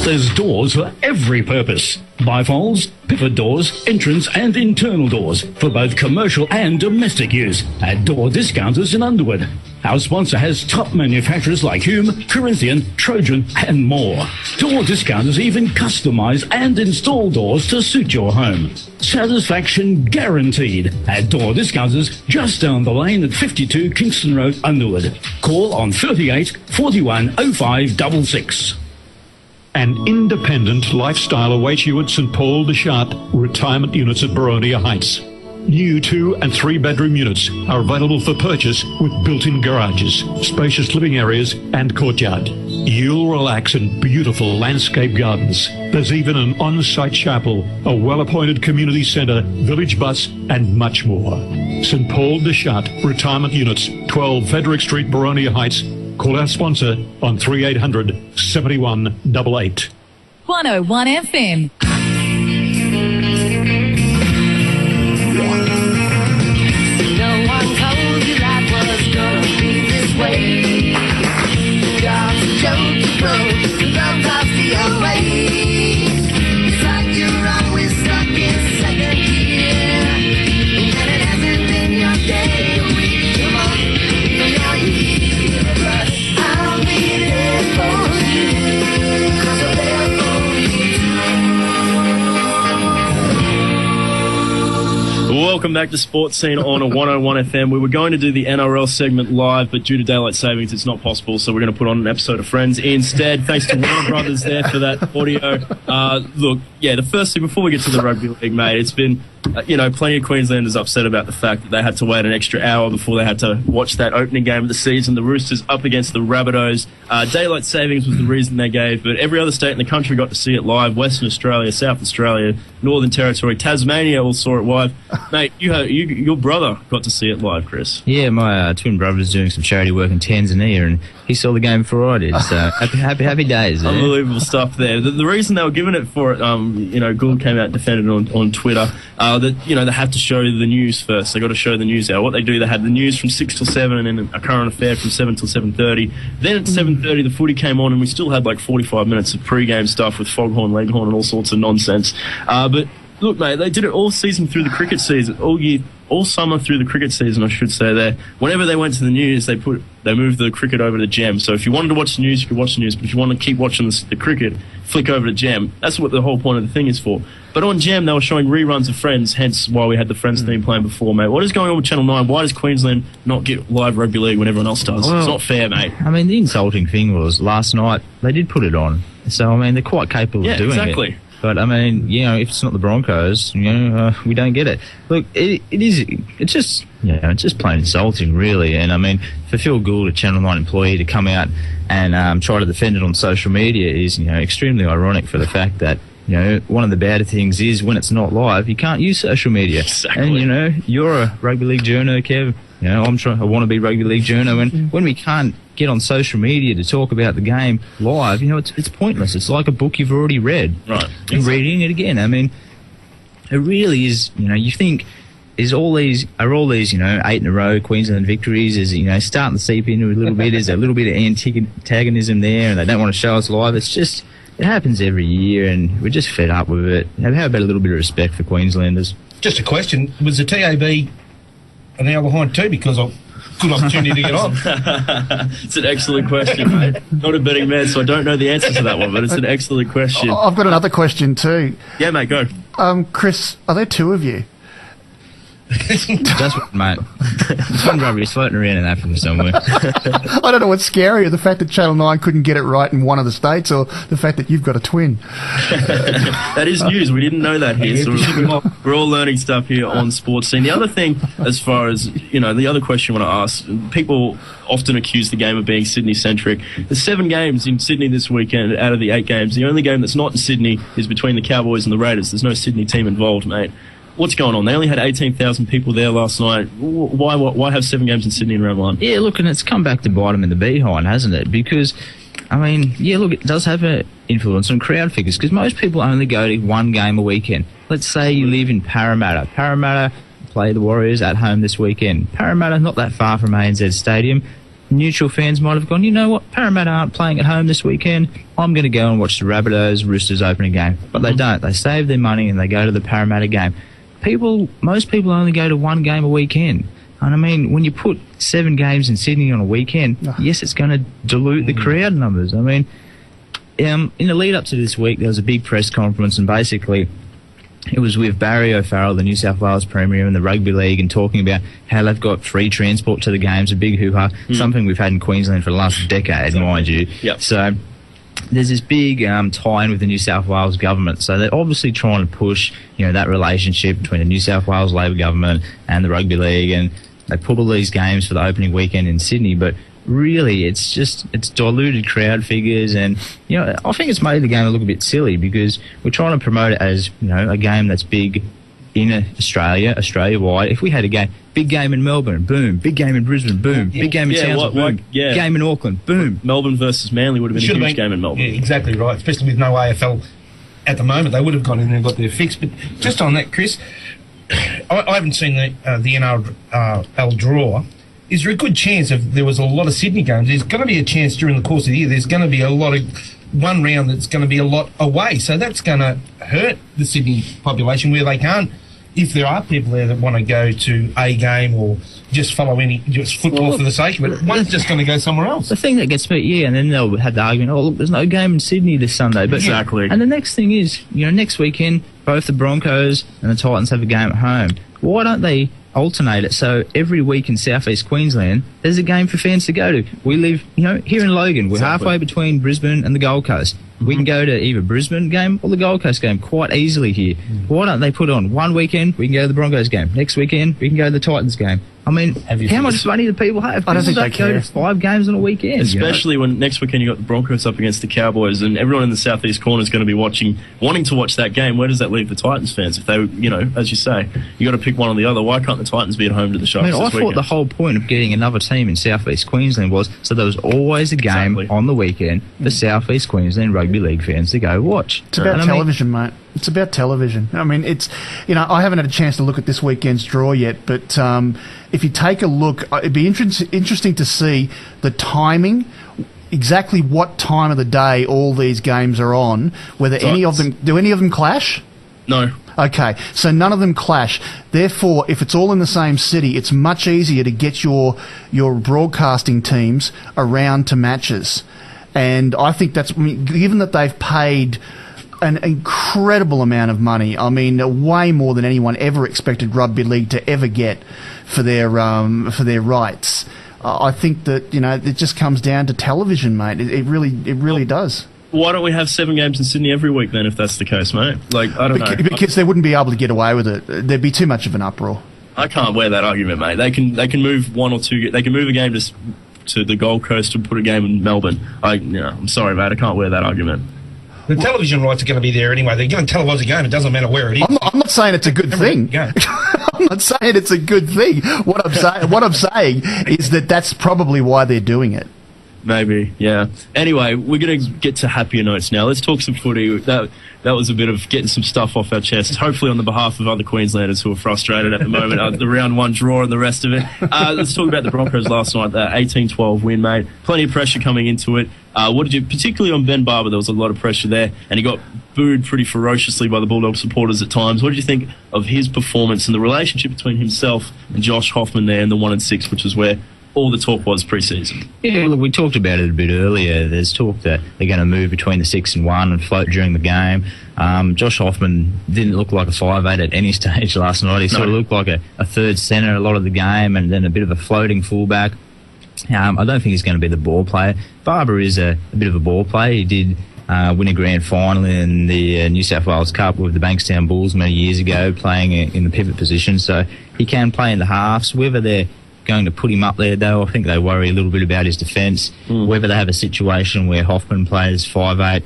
There's doors for every purpose. Bifolds, pivot doors, entrance and internal doors for both commercial and domestic use at Door Discounters in Underwood. Our sponsor has top manufacturers like Hume, Corinthian, Trojan and more. Door Discounters even customise and install doors to suit your home. Satisfaction guaranteed at Door Discounters just down the lane at 52 Kingston Road, Underwood. Call on 38 41 0566. An independent lifestyle awaits you at St Paul de Chartres Retirement Units at Baronia Heights. New 2 and 3 bedroom units are available for purchase with built-in garages, spacious living areas and courtyard. You'll relax in beautiful landscape gardens. There's even an on-site chapel, a well-appointed community centre, village bus and much more. St Paul de Chartres Retirement Units, 12 Frederick Street, Baronia Heights. Call our sponsor on 3800 7188. 101 FM. No one told you life was gonna be this way. Job's a joke, approach, sometimes the away. It's like you're always stuck in second gear, and it hasn't been your day, your week, your month, your year, but I'll be there for you, 'cause I'm there for you. Welcome back to Sports Scene on a 101 FM. We were going to do the NRL segment live, but due to daylight savings, it's not possible, so we're going to put on an episode of Friends instead. Thanks to Warner Brothers there for that audio. Look, yeah, the first thing, before we get to the rugby league, mate, it's been, plenty of Queenslanders upset about the fact that they had to wait an extra hour before they had to watch that opening game of the season. The Roosters up against the Rabbitohs. Daylight savings was the reason they gave, but every other state in the country got to see it live. Western Australia, South Australia, Northern Territory, Tasmania all saw it live. Mate, your brother got to see it live, Chris. Yeah, my twin brother's doing some charity work in Tanzania, and he saw the game before I did. So happy days. Yeah. Unbelievable stuff there. The reason they were giving it for it, Gould came out and defended on Twitter that they have to show the news first. They got to show the news out. What they do, they had the news from 6 till 7, and then a current affair from 7 till 7:30. Then at 7:30, the footy came on, and we still had like 45 minutes of pre-game stuff with Foghorn Leghorn and all sorts of nonsense. But look, mate, they did it all season through the cricket season, all summer through the cricket season, I should say there. Whenever they went to the news, they moved the cricket over to Gem. So if you wanted to watch the news, you could watch the news. But if you want to keep watching the cricket, flick over to Gem. That's what the whole point of the thing is for. But on Gem, they were showing reruns of Friends, hence why we had the Friends theme playing before, mate. What is going on with Channel 9? Why does Queensland not get live rugby league when everyone else does? Well, it's not fair, mate. I mean, the insulting thing was last night they did put it on. So, I mean, they're quite capable of doing it. But, I mean, if it's not the Broncos, we don't get it. Look, it's just plain insulting, really. And, I mean, for Phil Gould, a Channel 9 employee, to come out and try to defend it on social media is, extremely ironic for the fact that, one of the bad things is when it's not live, you can't use social media. Exactly. And, you're a rugby league journo, Kev. I want to be rugby league journo. And when we can't get on social media to talk about the game live, it's pointless. It's like a book you've already read. Right. And reading it again. I mean, it really is, you think, are all these 8 in a row Queensland victories, is starting to seep into a little bit, is a little bit of antagonism there, and they don't want to show us live. It's just, it happens every year, and we're just fed up with it. How about a little bit of respect for Queenslanders? Just a question, was the TAB an hour behind too, because of good opportunity to get on? It's an excellent question, mate. Not a betting man, so I don't know the answer to that one, but it's an excellent question. I've got another question too. Yeah, mate, go. Chris, are there two of you? That's what, mate. Twin rugby is floating around in Africa somewhere. I don't know what's scarier, the fact that Channel 9 couldn't get it right in one of the states, or the fact that you've got a twin. That is news. We didn't know that here. So we're all learning stuff here on SportzScene. The other thing, as far as, the other question I want to ask, people often accuse the game of being Sydney-centric. There's 7 games in Sydney this weekend out of the 8 games. The only game that's not in Sydney is between the Cowboys and the Raiders. There's no Sydney team involved, mate. What's going on? They only had 18,000 people there last night. Why have 7 games in Sydney in round 1? Yeah, look, and it's come back to bite them in the behind, hasn't it? Because, it does have an influence on crowd figures, because most people only go to 1 game a weekend. Let's say you live in Parramatta. Parramatta play the Warriors at home this weekend. Parramatta, not that far from ANZ Stadium. Neutral fans might have gone, you know what, Parramatta aren't playing at home this weekend. I'm going to go and watch the Rabbitohs Roosters opening game. But they don't. They save their money and they go to the Parramatta game. Most people only go to 1 game a weekend. And when you put 7 games in Sydney on a weekend, yes, it's going to dilute the crowd numbers. In the lead up to this week, there was a big press conference, and basically it was with Barry O'Farrell, the New South Wales Premier, and the Rugby League, and talking about how they've got free transport to the games, a big hoo-ha, something we've had in Queensland for the last decade, mind you. Yep. So there's this big tie-in with the New South Wales government. So they're obviously trying to push, that relationship between the New South Wales Labor government and the Rugby League, and they put all these games for the opening weekend in Sydney, but really it's diluted crowd figures, and I think it's made the game look a bit silly, because we're trying to promote it as a game that's big in Australia-wide. If we had a big game in Melbourne, boom, big game in Brisbane, boom, big game in Townsville, boom, game in Auckland, boom. Melbourne versus Manly would have been a huge game in Melbourne. Yeah, exactly right, especially with no AFL at the moment. They would have gone in there and got their fix. But just on that, Chris, I haven't seen the NRL draw. Is there a good chance, if there was a lot of Sydney games, there's going to be a chance during the course of the year, there's going to be a lot of one round that's going to be a lot away. So that's going to hurt the Sydney population, where they can't, if there are people there that want to go to a game or just follow just football for the sake of it, one's just going to go somewhere else. The thing that gets me, and then they'll have the argument, look, there's no game in Sydney this Sunday. But exactly. And the next thing is, next weekend, both the Broncos and the Titans have a game at home. Why don't they alternate it so every week in southeast Queensland there's a game for fans to go to? We live, here in Logan. We're halfway between Brisbane and the Gold Coast. We can go to either Brisbane game or the Gold Coast game quite easily here. Why don't they put on one weekend, we can go to the Broncos game. Next weekend, we can go to the Titans game. How much money do people have? I don't think they go care. to 5 games on a weekend. Especially when next weekend you got the Broncos up against the Cowboys, and everyone in the southeast corner is going to be wanting to watch that game. Where does that leave the Titans fans? If they, as you say, you got to pick one or the other. Why can't the Titans be at home to the Sharks this I thought weekend? the whole point of getting another team in southeast Queensland was so there was always a game on the weekend for southeast Queensland Rugby League fans to go watch. It's about television, mate. It's about television. It's, I haven't had a chance to look at this weekend's draw yet, but if you take a look, it'd be interesting to see the timing, exactly what time of the day all these games are on, whether any of them clash? No. Okay, so none of them clash. Therefore, if it's all in the same city, it's much easier to get your broadcasting teams around to matches. And I think given that they've paid an incredible amount of money, way more than anyone ever expected Rugby League to ever get for their rights. I think that it just comes down to television, mate. It really does. Why don't we have 7 games in Sydney every week then, if that's the case, mate? I don't know. Because they wouldn't be able to get away with it. There'd be too much of an uproar. I can't wear that argument, mate. They can move 1 or 2. They can move a game to the Gold Coast and put a game in Melbourne. I'm sorry, mate. I can't wear that argument. The television rights are going to be there anyway. They're going to televise a game. It doesn't matter where it is. I'm not saying it's a good thing. I'm not saying it's a good thing. What I'm saying is that's probably why they're doing it. Maybe, yeah. Anyway, we're going to get to happier notes now. Let's talk some footy. That was a bit of getting some stuff off our chest, hopefully on the behalf of other Queenslanders who are frustrated at the moment, the round 1 draw and the rest of it. Let's talk about the Broncos last night, that 18-12 win, mate. Plenty of pressure coming into it. What did you, particularly on Ben Barber, there was a lot of pressure there, and he got booed pretty ferociously by the Bulldog supporters at times. What did you think of his performance and the relationship between himself and Josh Hoffman there in the 1 and 6, which is where all the talk was pre-season. Yeah, look, we talked about it a bit earlier. There's talk that they're going to move between the 6 and 1 and float during the game. Josh Hoffman didn't look like a 5'8" at any stage last night. He sort of looked like a third centre a lot of the game, and then a bit of a floating fullback. I don't think he's going to be the ball player. Barber is a bit of a ball player. He did win a grand final in the New South Wales Cup with the Bankstown Bulls many years ago, playing in the pivot position. So he can play in the halves. Whether they're going to put him up there, though, I think they worry a little bit about his defence. Whether they have a situation where Hoffman plays 5'8"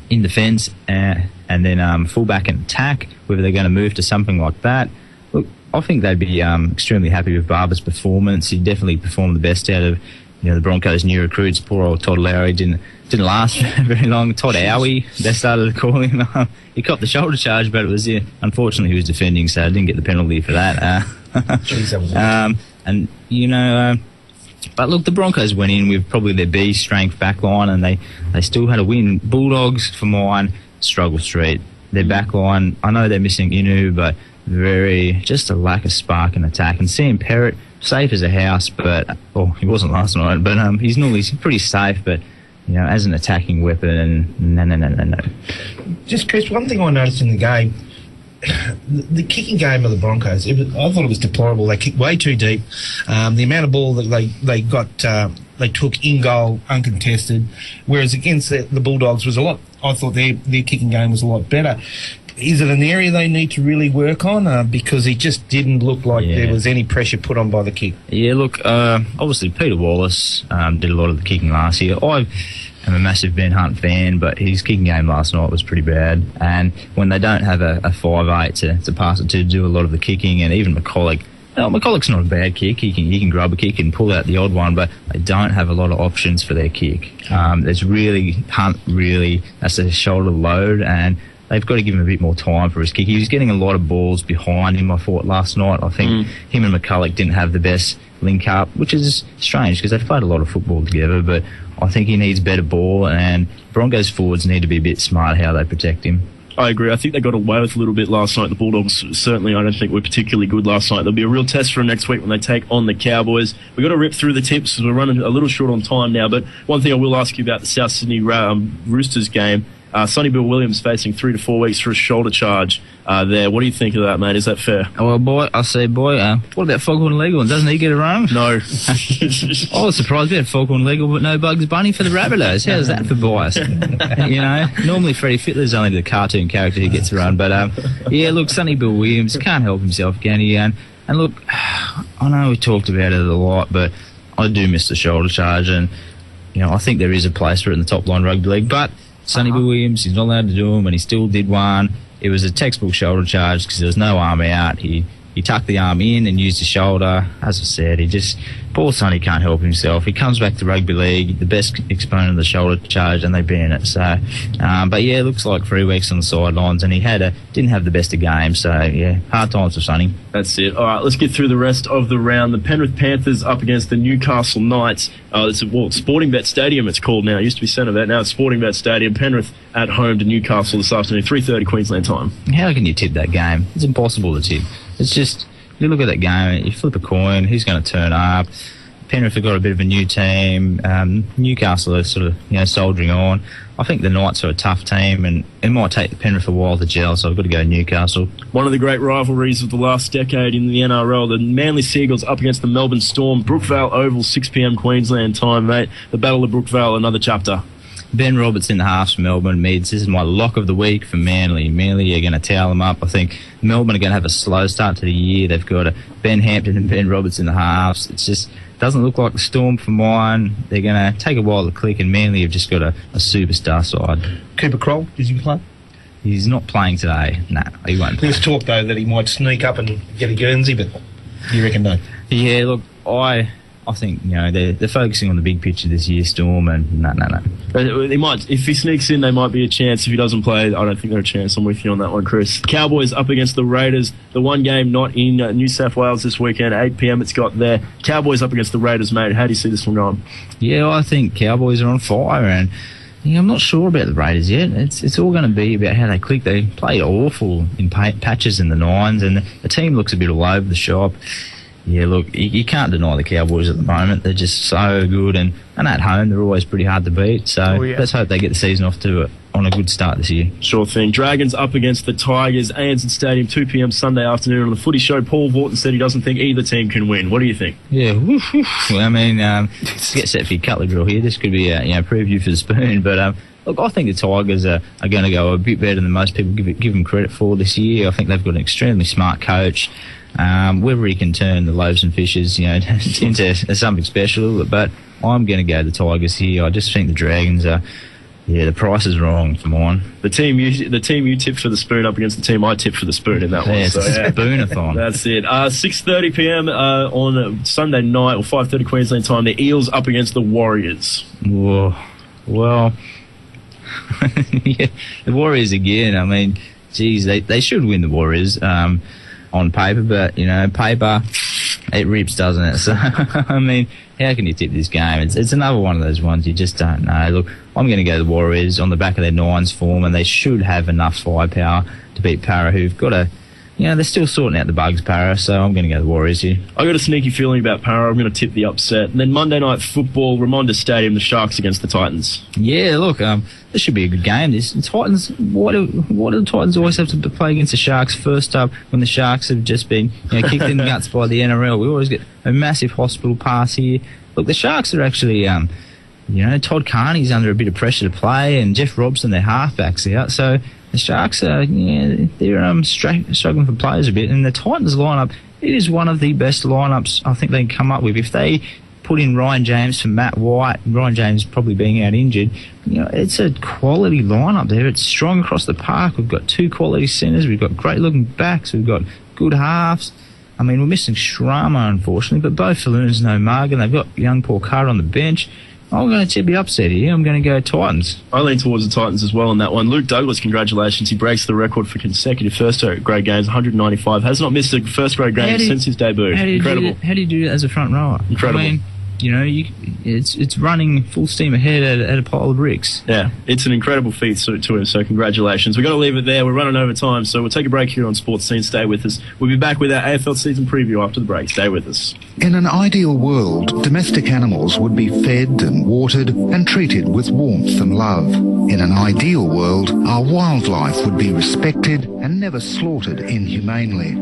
in defence and then fullback and attack, whether they're going to move to something like that. Look, I think they'd be extremely happy with Barber's performance. He definitely performed the best out of the Broncos' new recruits. Poor old Todd Lowry didn't last very long. Todd Owie, they started to call him. He copped the shoulder charge, but it was unfortunately he was defending, so I didn't get the penalty for that. Jeez, that was but look, the Broncos went in with probably their B strength back line, and they still had a win. Bulldogs, for mine, struggle street. Their back line, I know they're missing Inu, but just a lack of spark in attack. And Sam Perrott, safe as a house, but he wasn't last night, but he's pretty safe, but as an attacking weapon, no. Just, Chris, one thing I noticed in the game, the kicking game of the Broncos, I thought it was deplorable. They kicked way too deep. The amount of ball that they got, they took in goal uncontested, whereas against the Bulldogs was a lot. I thought their kicking game was a lot better. Is it an area they need to really work on? Because it just didn't look like there was any pressure put on by the kick. Yeah, look, obviously Peter Wallace did a lot of the kicking last year. I'm a massive Ben Hunt fan, but his kicking game last night was pretty bad. And when they don't have a 5'8" to pass it to do a lot of the kicking, and even McCulloch, McCulloch's not a bad kick. He can grub a kick and pull out the odd one, but they don't have a lot of options for their kick. There's Hunt that's a shoulder load, and they've got to give him a bit more time for his kick. He was getting a lot of balls behind him, I thought, last night. I think him and McCulloch didn't have the best link up, which is strange because they've played a lot of football together, but I think he needs better ball, and Broncos forwards need to be a bit smart how they protect him. I agree. I think they got away with a little bit last night. The Bulldogs certainly, I don't think, were particularly good last night. There'll be a real test for them next week when they take on the Cowboys. We've got to rip through the tips because we're running a little short on time now. But one thing I will ask you about the South Sydney Roosters game, Sonny Bill Williams facing 3 to 4 weeks for a shoulder charge there. What do you think of that, mate? Is that fair? Well, what about Foghorn Leghorn? Doesn't he get a run? No. I was surprised we had Foghorn Leghorn, but no Bugs Bunny for the Rabbitohs. How's that for bias? Normally Freddie Fittler's only the cartoon character who gets a run, but look, Sonny Bill Williams can't help himself, can he? And look, I know we talked about it a lot, but I do miss the shoulder charge, and I think there is a place for it in the top line rugby league, but Sonny Bill Williams, he's not allowed to do them, and he still did one. It was a textbook shoulder charge because there was no arm out. He tucked the arm in and used the shoulder. As I said, poor Sonny can't help himself. He comes back to rugby league, the best exponent of the shoulder charge, and they ban it. So, but it looks like 3 weeks on the sidelines, and he didn't have the best of games. So, hard times for Sonny. That's it. All right, let's get through the rest of the round. The Penrith Panthers up against the Newcastle Knights. It's Sporting Bet Stadium it's called now. It used to be Centrebet. Now it's Sporting Bet Stadium. Penrith at home to Newcastle this afternoon, 3:30 Queensland time. How can you tip that game? It's impossible to tip. It's just, you look at that game, you flip a coin, who's going to turn up? Penrith have got a bit of a new team. Newcastle are sort of, soldiering on. I think the Knights are a tough team, and it might take Penrith a while to gel, so I've got to go Newcastle. One of the great rivalries of the last decade in the NRL, the Manly Seagulls up against the Melbourne Storm. Brookvale Oval, 6 p.m. Queensland time, mate. The Battle of Brookvale, another chapter. Ben Roberts in the halves for Melbourne. This is my lock of the week for Manly. Manly are going to towel them up. I think Melbourne are going to have a slow start to the year. They've got Ben Hampton and Ben Roberts in the halves. It just doesn't look like the Storm for mine. They're going to take a while to click, and Manly have just got a superstar side. Cooper Kroll, does he play? He's not playing today. No, he won't play. There's talk, though, that he might sneak up and get a Guernsey, but you reckon no? Yeah, look, I think, they're focusing on the big picture this year, Storm, and no. But they might, if he sneaks in, they might be a chance. If he doesn't play, I don't think they're a chance. I'm with you on that one, Chris. Cowboys up against the Raiders. The one game not in New South Wales this weekend, 8 p.m. it's got there. Cowboys up against the Raiders, mate. How do you see this one going? Yeah, I think Cowboys are on fire, and I'm not sure about the Raiders yet. It's all going to be about how they click. They play awful in patches in the nines, and the team looks a bit all over the shop. Yeah, look, you can't deny the Cowboys at the moment. They're just so good, and at home they're always pretty hard to beat. So let's hope they get the season off on a good start this year. Sure thing. Dragons up against the Tigers, ANZ Stadium, 2 p.m. Sunday afternoon on the Footy Show. Paul Vaughton said he doesn't think either team can win. What do you think? Yeah, well, I mean, get set for your cutlery drill here. This could be a preview for the spoon, but look, I think the Tigers are going to go a bit better than most people give them credit for this year. I think they've got an extremely smart coach. Whether he can turn the loaves and fishes, into something special, but I'm going to go the Tigers here. I just think the Dragons are. Yeah, the price is wrong for mine. The team you tipped for the spoon up against the team I tipped for the spoon in that one. It's a spoonathon. That's it. 6:30 p.m. On Sunday night, or 5:30 Queensland time, the Eels up against the Warriors. Whoa. Well, yeah, the Warriors again. I mean, geez, they should win, the Warriors on paper, but paper it rips, doesn't it? So I mean, how can you tip this game? It's another one of those ones you just don't know. Look, I'm going to go the Warriors on the back of their nines form, and they should have enough firepower to beat Para, who've got a they're still sorting out the bugs, Para, so I'm going to go the Warriors here. I got a sneaky feeling about Para. I'm going to tip the upset. And then Monday Night Football, Reminder Stadium, the Sharks against the Titans. Yeah, look, this should be a good game. The Titans, what do the Titans always have to play against the Sharks first up when the Sharks have just been kicked in the guts by the NRL? We always get a massive hospital pass here. Look, the Sharks are actually, Todd Carney's under a bit of pressure to play, and Jeff Robson, their halfback's out, so the Sharks are, they're struggling for players a bit, and the Titans lineup, it is one of the best lineups I think they can come up with. If they put in Ryan James for Matt White, Ryan James probably being out injured, it's a quality lineup there. It's strong across the park. We've got two quality centres. We've got great looking backs. We've got good halves. I mean, we're missing Shrama, unfortunately, but both Falloons, no Margan. They've got young Paul Carter on the bench. I'm going to tip the upset here. I'm going to go Titans. I lean towards the Titans as well on that one. Luke Douglas, congratulations. He breaks the record for consecutive first-grade games, 195. Has not missed a first-grade game since his debut. Incredible. How do you do that as a front rower? Incredible. I mean, it's running full steam ahead at a pile of bricks. Yeah, it's an incredible feat to him, so congratulations. We've got to leave it there. We're running over time, so we'll take a break here on SportzScene. Stay with us. We'll be back with our AFL season preview after the break. Stay with us. In an ideal world, domestic animals would be fed and watered and treated with warmth and love. In an ideal world, our wildlife would be respected and never slaughtered inhumanely.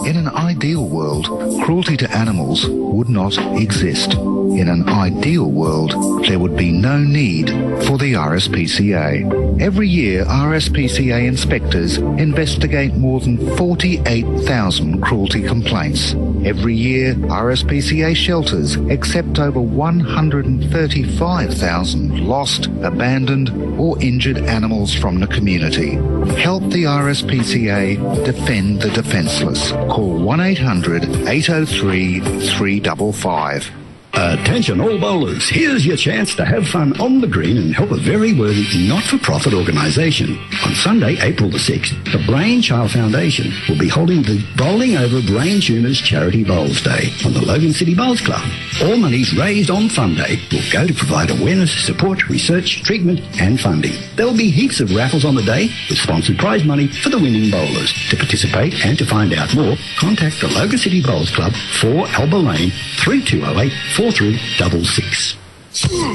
In an ideal world, cruelty to animals would not exist. In an ideal world, there would be no need for the RSPCA. Every year, RSPCA inspectors investigate more than 48,000 cruelty complaints. Every year, RSPCA shelters accept over 135,000 lost, abandoned, or injured animals from the community. Help the RSPCA defend the defenceless. Call 1-800-803-355. Attention all bowlers, here's your chance to have fun on the green and help a very worthy not-for-profit organisation. On Sunday, April the 6th, the Brain Child Foundation will be holding the Bowling Over Brain Tumours Charity Bowls Day on the Logan City Bowls Club. All monies raised on Fun Day will go to provide awareness, support, research, treatment and funding. There will be heaps of raffles on the day with sponsored prize money for the winning bowlers. To participate and to find out more, contact the Logan City Bowls Club, 4 Alba Lane, 3208 4366.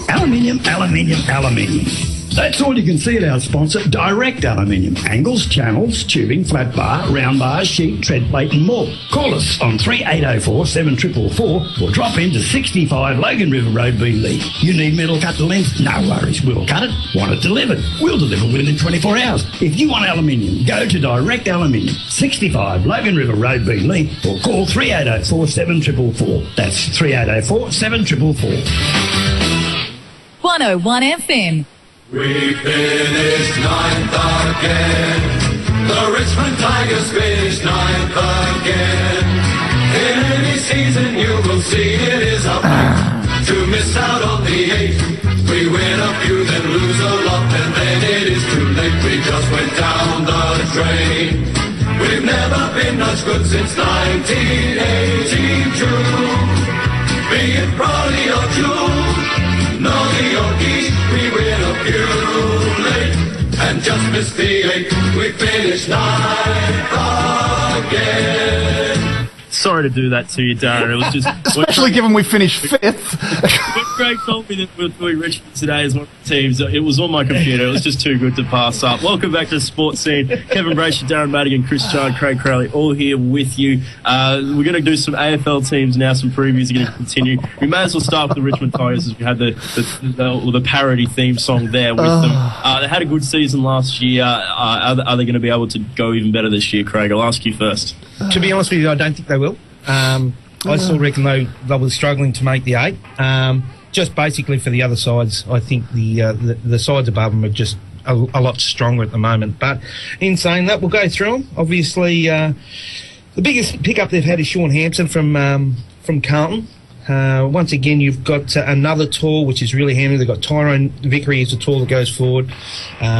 Aluminium, aluminium, aluminium. That's all you can see at our sponsor, Direct Aluminium. Angles, channels, tubing, flat bar, round bar, sheet, tread plate and more. Call us on 3804 7444 or drop into 65 Logan River Road, Beenleigh. You need metal cut to length? No worries, we'll cut it. Want it delivered? We'll deliver within 24 hours. If you want aluminium, go to Direct Aluminium, 65 Logan River Road, Beenleigh, or call 3804 7444. That's 3804 7444. 101 FM. We finished ninth again. The Richmond Tigers finished ninth again. In any season you will see it is a fight to miss out on the eighth. We win a few, then lose a lot, and then it is too late. We just went down the drain. We've never been as good since 1982. Be it Crowley or June, Northey or East, we win a few late and just missed the eight. We finished ninth again. Sorry to do that to you, Darren. It was just Especially given we finished 5th. when Craig told me that we were doing Richmond today as one of the teams, it was on my computer. It was just too good to pass up. Welcome back to the Sports Scene. Kevin Braysher, Darren Madigan, Chris Chard, Craig Crowley, all here with you. We're going to do some AFL teams now. Some previews are going to continue. We may as well start with the Richmond Tigers, as we had the parody theme song there with them. They had a good season last year. Are they going to be able to go even better this year, Craig? I'll ask you first. To be honest with you, I don't think they will. I still reckon they'll be struggling to make the 8. Just basically for the other sides, I think the sides above them are just a lot stronger at the moment. But in saying that, we'll go through them. Obviously, the biggest pickup they've had is Sean Hampson from Carlton. Once again, you've got another tall, which is really handy. They've got Tyrone Vickery as a tall that goes forward.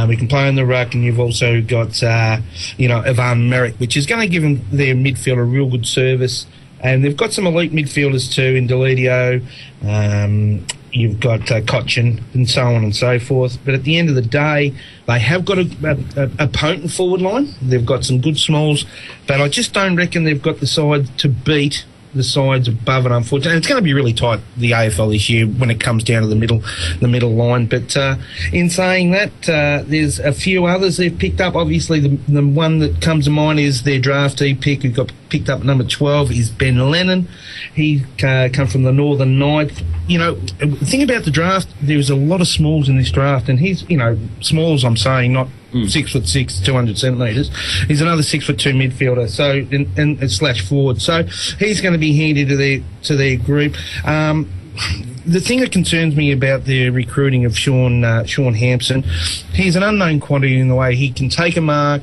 We can play on the ruck, and you've also got, Ivan Merrick, which is going to give them their midfield a real good service. And they've got some elite midfielders too in Delidio. You've got Cochin and so on and so forth. But at the end of the day, they have got a potent forward line. They've got some good smalls. But I just don't reckon they've got the side to beat the sides above it, unfortunately. It's going to be really tight, the AFL this year, when it comes down to the middle line. But in saying that, there's a few others they've picked up. Obviously, the one that comes to mind is their draftee pick, who got picked up number 12, is Ben Lennon. He come from the Northern Knights. The thing about the draft, there's a lot of smalls in this draft, and he's, smalls, I'm saying, not 6'6", 200 centimetres. He's another 6'2" midfielder, so and slash forward. So he's going to be handy to their group. The thing that concerns me about the recruiting of Sean Hampson, he's an unknown quantity in the way he can take a mark,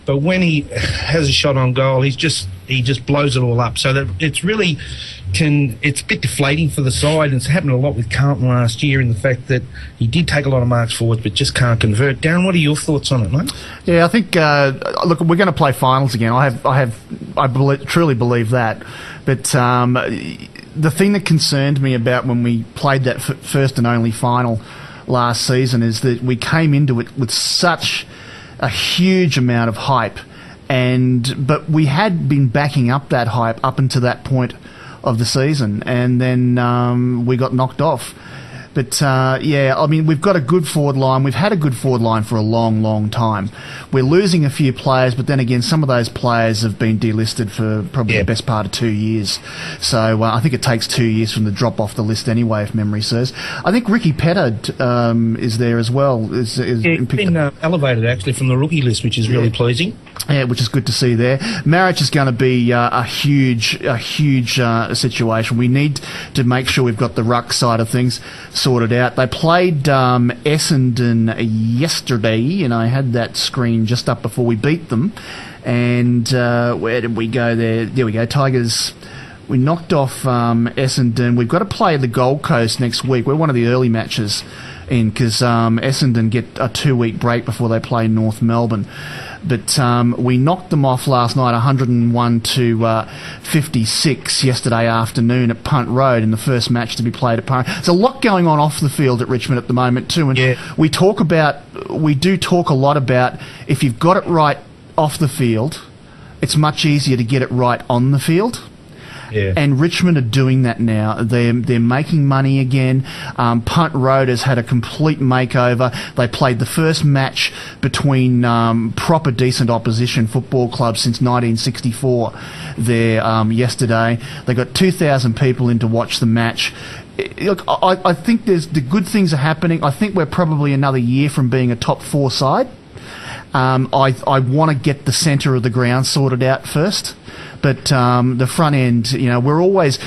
but when he has a shot on goal, he just blows it all up. So that it's really it's a bit deflating for the side, and it's happened a lot with Carlton last year in the fact that he did take a lot of marks forward but just can't convert. Darren, what are your thoughts on it, mate? Yeah, I think look, we're going to play finals again. I truly believe that, but the thing that concerned me about when we played that first and only final last season is that we came into it with such a huge amount of hype, but we had been backing up that hype up until that point of the season, and then we got knocked off. But we've got a good forward line. We've had a good forward line for a long, long time. We're losing a few players, but then again, some of those players have been delisted for probably the best part of 2 years. So I think it takes 2 years from the drop off the list anyway, if memory serves. I think Ricky Pettard is there as well. He's been elevated actually from the rookie list, which is really pleasing. Yeah, which is good to see there. Marriage is going to be a huge situation. We need to make sure we've got the ruck side of things sorted out. They played Essendon yesterday, and I had that screen just up before we beat them. And where did we go there? There we go, Tigers. We knocked off Essendon. We've got to play the Gold Coast next week. We're one of the early matches in because Essendon get a 2-week break before they play North Melbourne. But we knocked them off last night, 101 to 56 yesterday afternoon at Punt Road in the first match to be played at Punt. There's a lot going on off the field at Richmond at the moment too, and we do talk a lot about if you've got it right off the field, it's much easier to get it right on the field. Yeah. And Richmond are doing that now. They're making money again. Punt Road has had a complete makeover. They played the first match between proper decent opposition football clubs since 1964 there yesterday. They got 2,000 people in to watch the match. Look, I think the good things are happening. I think we're probably another year from being a top 4 side. I want to get the centre of the ground sorted out first. But the front end, we're always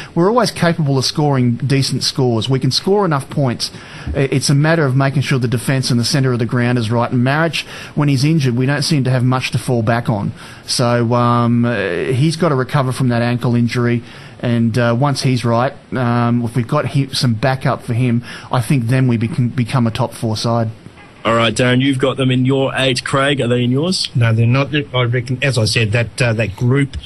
capable of scoring decent scores. We can score enough points. It's a matter of making sure the defence and the centre of the ground is right. And Marriage, when he's injured, we don't seem to have much to fall back on. So he's got to recover from that ankle injury. And once he's right, if we've got some backup for him, I think then we can become a top 4 side. All right, Darren, you've got them in your 8. Craig, are they in yours? No, they're not. I reckon, as I said, that group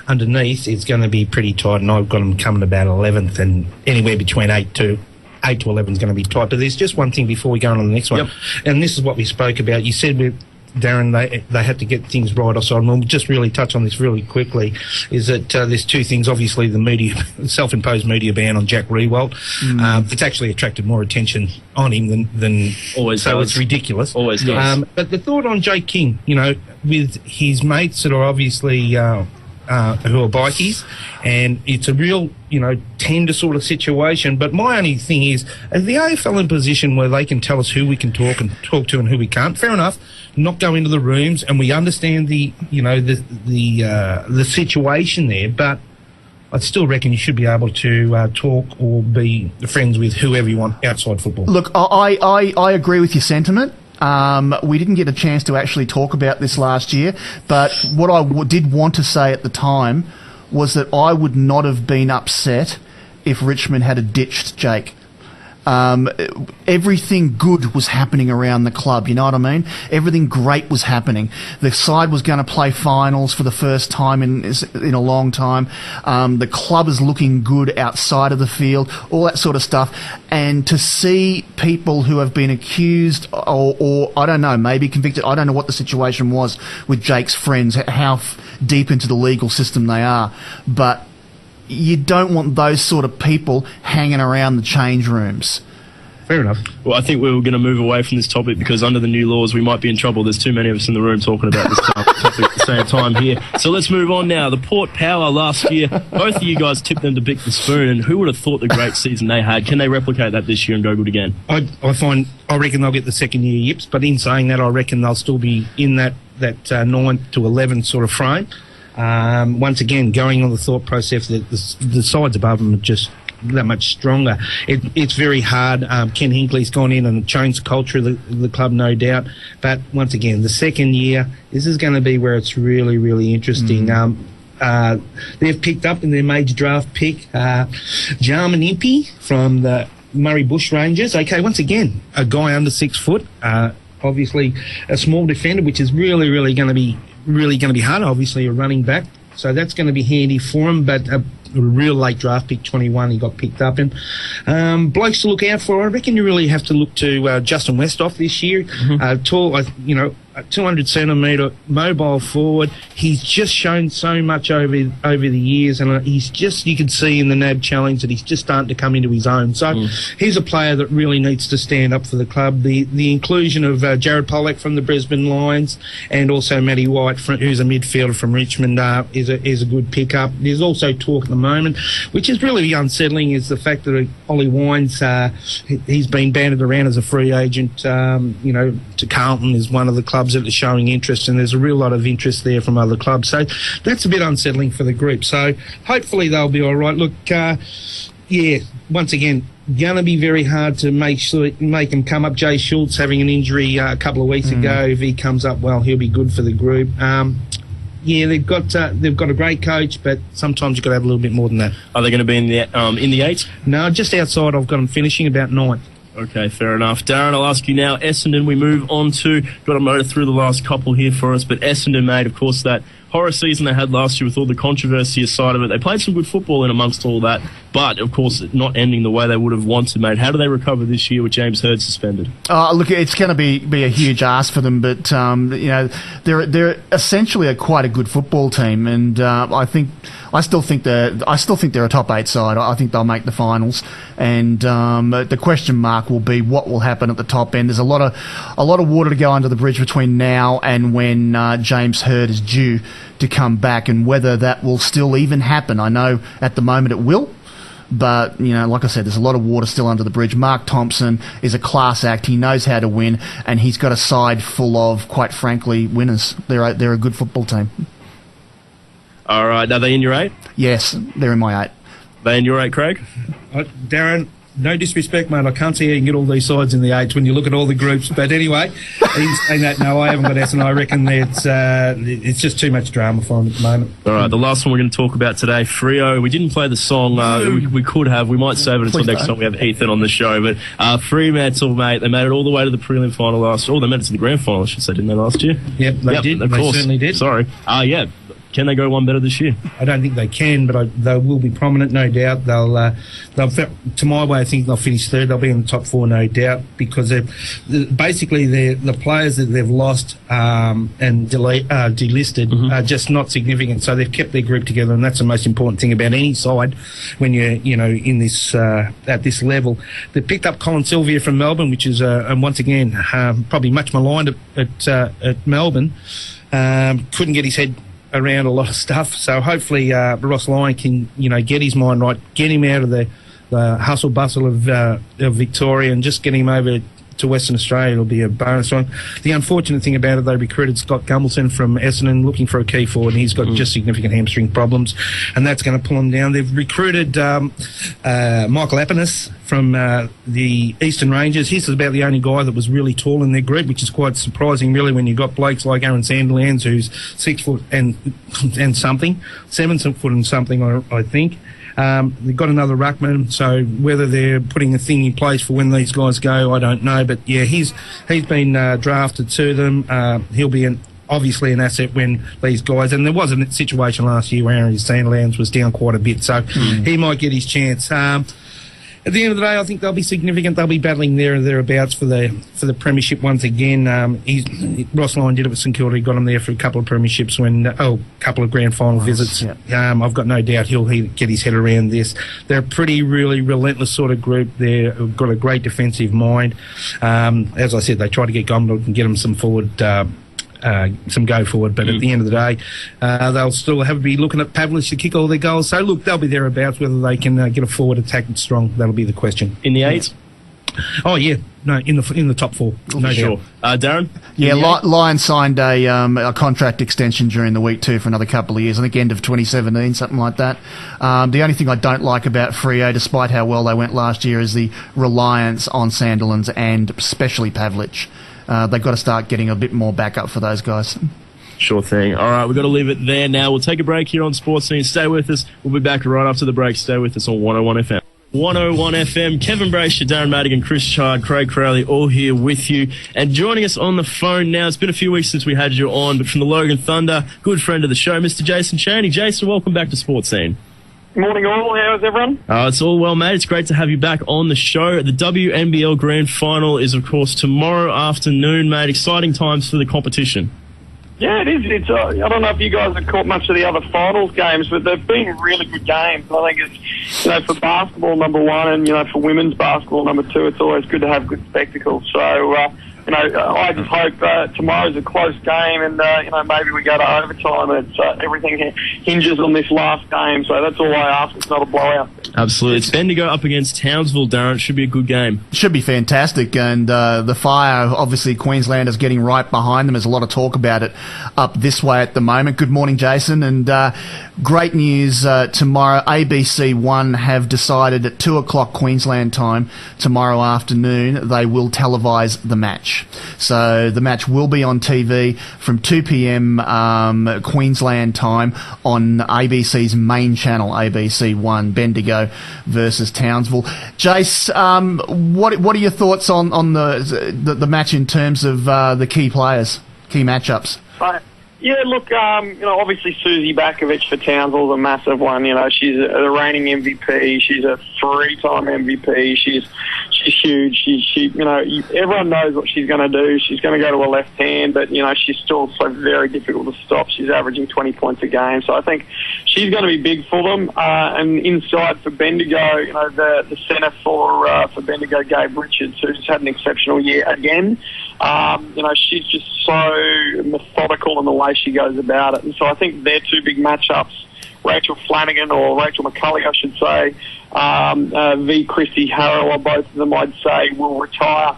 underneath is going to be pretty tight, and I've got them coming about 11th, and anywhere between 8 to 11 is going to be tight. But there's just one thing before we go on to the next one, and this is what we spoke about. You said Darren, they had to get things right offside. And we'll just really touch on this really quickly, is that there's two things. Obviously, the self-imposed media ban on Jack Riewoldt. It's actually attracted more attention on him than always so does. It's ridiculous. Always does. But the thought on Jake King, with his mates that are obviously who are bikies, and it's a real, tender sort of situation. But my only thing is the AFL in a position where they can tell us who we can talk to and who we can't. Fair enough, not go into the rooms, and we understand the situation there. But I still reckon you should be able to talk or be friends with whoever you want outside football. Look, I agree with your sentiment. We didn't get a chance to actually talk about this last year, but what I did want to say at the time was that I would not have been upset if Richmond had ditched Jake. Everything good was happening around the club, you know what I mean? Everything great was happening. The side was going to play finals for the first time in a long time. The club is looking good outside of the field, all that sort of stuff. And to see people who have been accused or I don't know, maybe convicted, I don't know what the situation was with Jake's friends, how deep into the legal system they are, but you don't want those sort of people hanging around the change rooms. Fair enough. Well, I think we were going to move away from this topic because under the new laws, we might be in trouble. There's too many of us in the room talking about this topic at the same time here. So let's move on now. The Port Power last year, both of you guys tipped them to pick the spoon, and who would have thought the great season they had? Can they replicate that this year and go good again? I reckon they'll get the second year yips, but in saying that, I reckon they'll still be in that 9 to 11 sort of frame. Once again, going on the thought process that the sides above them are just that much stronger. It's very hard. Ken Hinkley's gone in and changed the culture of the club, no doubt. But once again, the second year, this is going to be where it's really, really interesting. They've picked up in their major draft pick Jarman Impey from the Murray Bush Rangers. Okay, once again, a guy under 6 foot, obviously a small defender, which is really, really going to be hard. Obviously, a running back, so that's going to be handy for him. But a real late draft pick, 21, he got picked up in. Blokes to look out for. I reckon you really have to look to Justin Westhoff this year. Tall, a 200 centimetre mobile forward. He's just shown so much over the years, and you can see in the NAB challenge that he's just starting to come into his own. So he's a player that really needs to stand up for the club. The inclusion of Jared Pollock from the Brisbane Lions and also Matty White, who's a midfielder from Richmond, is a good pickup. There's also talk at the moment, which is really unsettling, is the fact that Ollie Wines, he's been banded around as a free agent, to Carlton is one of the clubs that are showing interest, and there's a real lot of interest there from other clubs. So that's a bit unsettling for the group. So hopefully they'll be all right. Look, once again, going to be very hard to make him come up. Jay Schultz having an injury a couple of weeks ago. If he comes up well, he'll be good for the group. They've got a great coach, but sometimes you've got to have a little bit more than that. Are they going to be in the 8? No, just outside. I've got them finishing about 9th. Okay, fair enough. Darren, I'll ask you now. Essendon, we move on to. Got to motor through the last couple here for us, but Essendon made, of course, that horror season they had last year with all the controversy aside of it. They played some good football in amongst all that, but, of course, not ending the way they would have wanted, mate. How do they recover this year with James Hird suspended? Look, it's going to be a huge ask for them, but, they're essentially quite a good football team, and I still think they're a top 8 side. I think they'll make the finals, and the question mark will be what will happen at the top end. There's a lot of water to go under the bridge between now and when James Hird is due to come back, and whether that will still even happen. I know at the moment it will, but like I said, there's a lot of water still under the bridge. Mark Thompson is a class act. He knows how to win, and he's got a side full of, quite frankly, winners. They're a good football team. All right, are they in your 8? Yes, they're in my 8. They in your 8, Craig? Darren, no disrespect, mate. I can't see how you can get all these sides in the 8s when you look at all the groups. But anyway, in saying that, no, I haven't got Essendon. I reckon it's just too much drama for them at the moment. All right, the last one we're going to talk about today, Freo. We didn't play the song. We could have. We might save it until next time we have Ethan on the show. But Fremantle, mate, they made it all the way to the prelim final last year. Oh, they made it to the grand final, I should say, didn't they, last year? Yep, they did. Of course. They certainly did. Sorry. Can they go one better this year? I don't think they can, but they will be prominent, no doubt. They'll to my way, I think they'll finish third. They'll be in the top four, no doubt, because basically the players that they've lost and delisted are just not significant. So they've kept their group together, and that's the most important thing about any side when you're in this at this level. They picked up Colin Sylvia from Melbourne, which is once again probably much maligned at Melbourne. Couldn't get his head around a lot of stuff, so hopefully Ross Lyon can get his mind right, get him out of the hustle bustle of Victoria and just get him over to Western Australia. It'll be a bonus one. The unfortunate thing about it, they recruited Scott Gumbleton from Essendon looking for a key forward, and he's got just significant hamstring problems, and that's going to pull him down. They've recruited Michael Apinis from the Eastern Rangers. He's about the only guy that was really tall in their group, which is quite surprising, really, when you've got blokes like Aaron Sandilands, who's 6 foot and something, 7 foot and something, I think. They've got another ruckman, so whether they're putting a thing in place for when these guys go, I don't know. But yeah, he's been drafted to them. He'll be obviously an asset when these guys, and there was a situation last year where Aaron Sandlands was down quite a bit, so he might get his chance. At the end of the day, I think they'll be significant. They'll be battling there and thereabouts for the premiership once again. Ross Lyon did it with St Kilda. He got him there for a couple of premierships couple of grand final visits. Yeah. I've got no doubt he'll get his head around this. They're a pretty, really relentless sort of group. They've got a great defensive mind. As I said, they try to get Gombler and get them some forward. Some go forward, but at the end of the day, they'll still be looking at Pavlich to kick all their goals. So look, they'll be thereabouts. Whether they can get a forward attack that's strong, that'll be the question. In the eight? Oh yeah, no, in the top four. No sure. Darren? Yeah, Lions signed a contract extension during the week too for another couple of years. I think end of 2017, something like that. The only thing I don't like about Freo, despite how well they went last year, is the reliance on Sandilands and especially Pavlich. They've got to start getting a bit more backup for those guys. Sure thing. All right, we've got to leave it there now. We'll take a break here on SportzScene. Stay with us. We'll be back right after the break. Stay with us on 101 FM. 101 FM, Kevin Braysher, Darren Madigan, Chris Chard, Craig Crowley, all here with you. And joining us on the phone now, it's been a few weeks since we had you on, but from the Logan Thunder, good friend of the show, Mr. Jason Chaney. Jason, welcome back to SportzScene. Morning all, how's everyone? It's all well, mate. It's great to have you back on the show. The WNBL Grand Final is, of course, tomorrow afternoon, mate. Exciting times for the competition. Yeah, it is. It's I don't know if you guys have caught much of the other finals games, but they've been really good games. I think it's, for basketball, number one, and, for women's basketball, number two, it's always good to have good spectacle. So, I just hope tomorrow's a close game, and maybe we go to overtime. And everything hinges on this last game, so that's all I ask. It's not a blowout. Absolutely. It's Bendigo up against Townsville, Darren. It should be a good game. Should be fantastic, and the Fire, obviously Queenslanders getting right behind them. There's a lot of talk about it up this way at the moment. Good morning, Jason, and great news tomorrow. ABC One have decided at 2 o'clock Queensland time tomorrow afternoon they will televise the match. So the match will be on TV from 2 p.m. Queensland time on ABC's main channel, ABC One, Bendigo versus Townsville. Jace, what are your thoughts on the match in terms of the key players, key matchups? Yeah, look, obviously Susie Bakovic for Townsville's a massive one. She's a reigning MVP. She's a 3-time MVP. She's huge. She everyone knows what she's going to do. She's going to go to a left hand, but she's still so very difficult to stop. She's averaging 20 points a game, so I think she's going to be big for them. And inside for Bendigo, the centre for Bendigo, Gabe Richards, who's had an exceptional year again. She's just so methodical in the way she goes about it. And so I think they're two big matchups. Rachel Flanagan, or Rachel McCulley, I should say, v. Christy Harrower, both of them, I'd say, will retire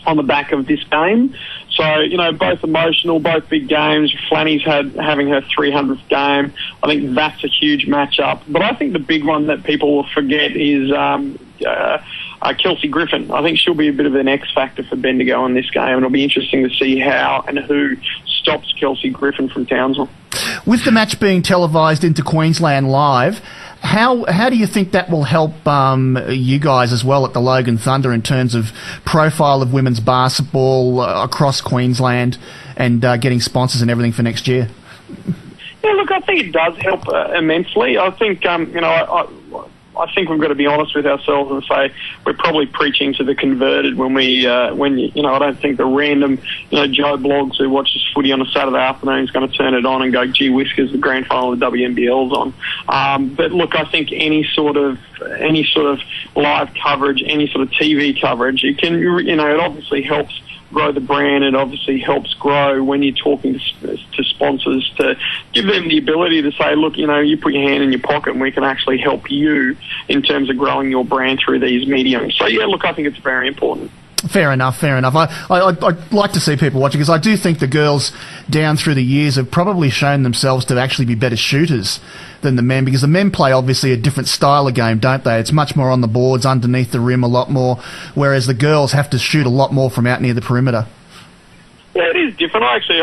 on the back of this game. So, both emotional, both big games. Flanny's having her 300th game. I think that's a huge matchup. But I think the big one that people will forget is Kelsey Griffin. I think she'll be a bit of an X factor for Bendigo in this game, and it'll be interesting to see how and who stops Kelsey Griffin from Townsville. With the match being televised into Queensland Live, how do you think that will help you guys as well at the Logan Thunder in terms of profile of women's basketball across Queensland and getting sponsors and everything for next year? Yeah, look, I think it does help immensely. I think, I think we've got to be honest with ourselves and say we're probably preaching to the converted when I don't think the random, Joe Bloggs who watches footy on a Saturday afternoon is going to turn it on and go, gee whiskers, the grand final of the WNBL's on. But look, I think any sort of live coverage, any sort of TV coverage, it obviously helps grow the brand. It obviously helps grow when you're talking to sponsors, to give them the ability to say, look, you put your hand in your pocket and we can actually help you in terms of growing your brand through these mediums. So, yeah, look, I think it's very important. Fair enough. I'd like to see people watching, because I do think the girls down through the years have probably shown themselves to actually be better shooters than the men, because the men play obviously a different style of game, don't they? It's much more on the boards, underneath the rim a lot more, whereas the girls have to shoot a lot more from out near the perimeter. Yeah, it is different. I stayed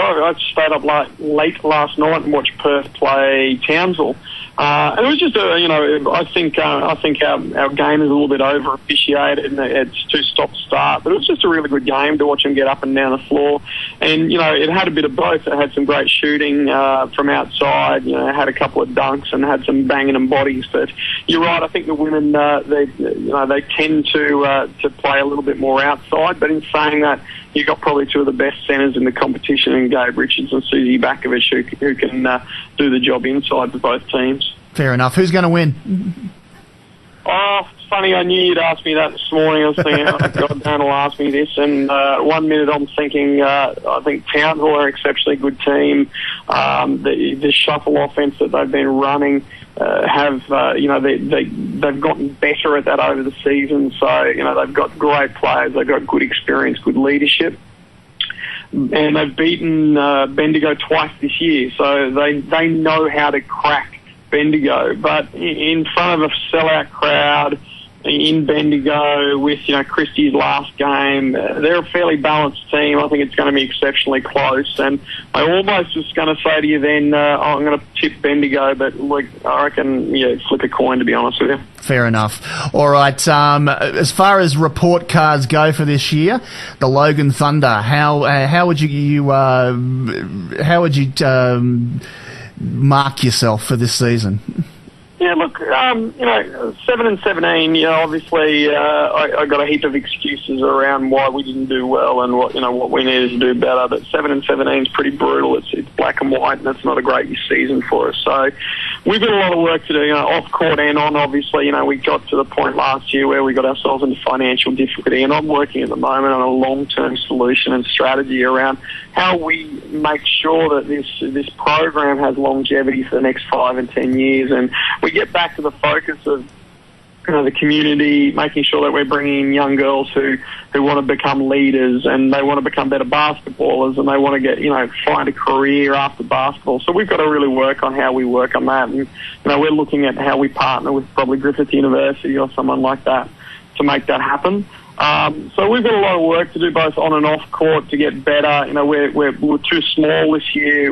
up late last night and watched Perth play Townsville. And it was just, I think our game is a little bit over officiated and it's too stop-start. But it was just a really good game to watch them get up and down the floor. And, it had a bit of both. It had some great shooting from outside, it had a couple of dunks and had some banging and bodies. But you're right, I think the women, they tend to play a little bit more outside. But in saying that, you've got probably two of the best centres in the competition in Gabe Richards and Susie Bakovich who can do the job inside for both teams. Fair enough. Who's going to win? Oh, it's funny. I knew you'd ask me that this morning. I was thinking, God, Dan will ask me this. And 1 minute I'm thinking, I think Townsville are an exceptionally good team. The shuffle offence that they've been running they've gotten better at that over the season. So, they've got great players. They've got good experience, good leadership. And they've beaten Bendigo twice this year. So they know how to crack Bendigo. But in front of a sellout crowd in Bendigo with, Christie's last game, they're a fairly balanced team. I think it's going to be exceptionally close. And I almost was going to say to you then, I'm going to tip Bendigo, but look, I reckon, flip a coin, to be honest with you. Fair enough. All right. As far as report cards go for this year, the Logan Thunder. How would you mark yourself for this season? Yeah, look, 7-17. Obviously, I got a heap of excuses around why we didn't do well and what we needed to do better. But 7-17 is pretty brutal. It's black and white, and it's not a great season for us. So we've got a lot of work to do, off court and on. Obviously, we got to the point last year where we got ourselves into financial difficulty, and I'm working at the moment on a long-term solution and strategy around how we make sure that this program has longevity for the next 5 and 10 years, and we get back to the focus of the community, making sure that we're bringing in young girls who want to become leaders and they want to become better basketballers and they want to get find a career after basketball. So we've got to really work on how we work on that, and we're looking at how we partner with probably Griffith University or someone like that to make that happen. So we've got a lot of work to do both on and off court to get better. We're too small this year.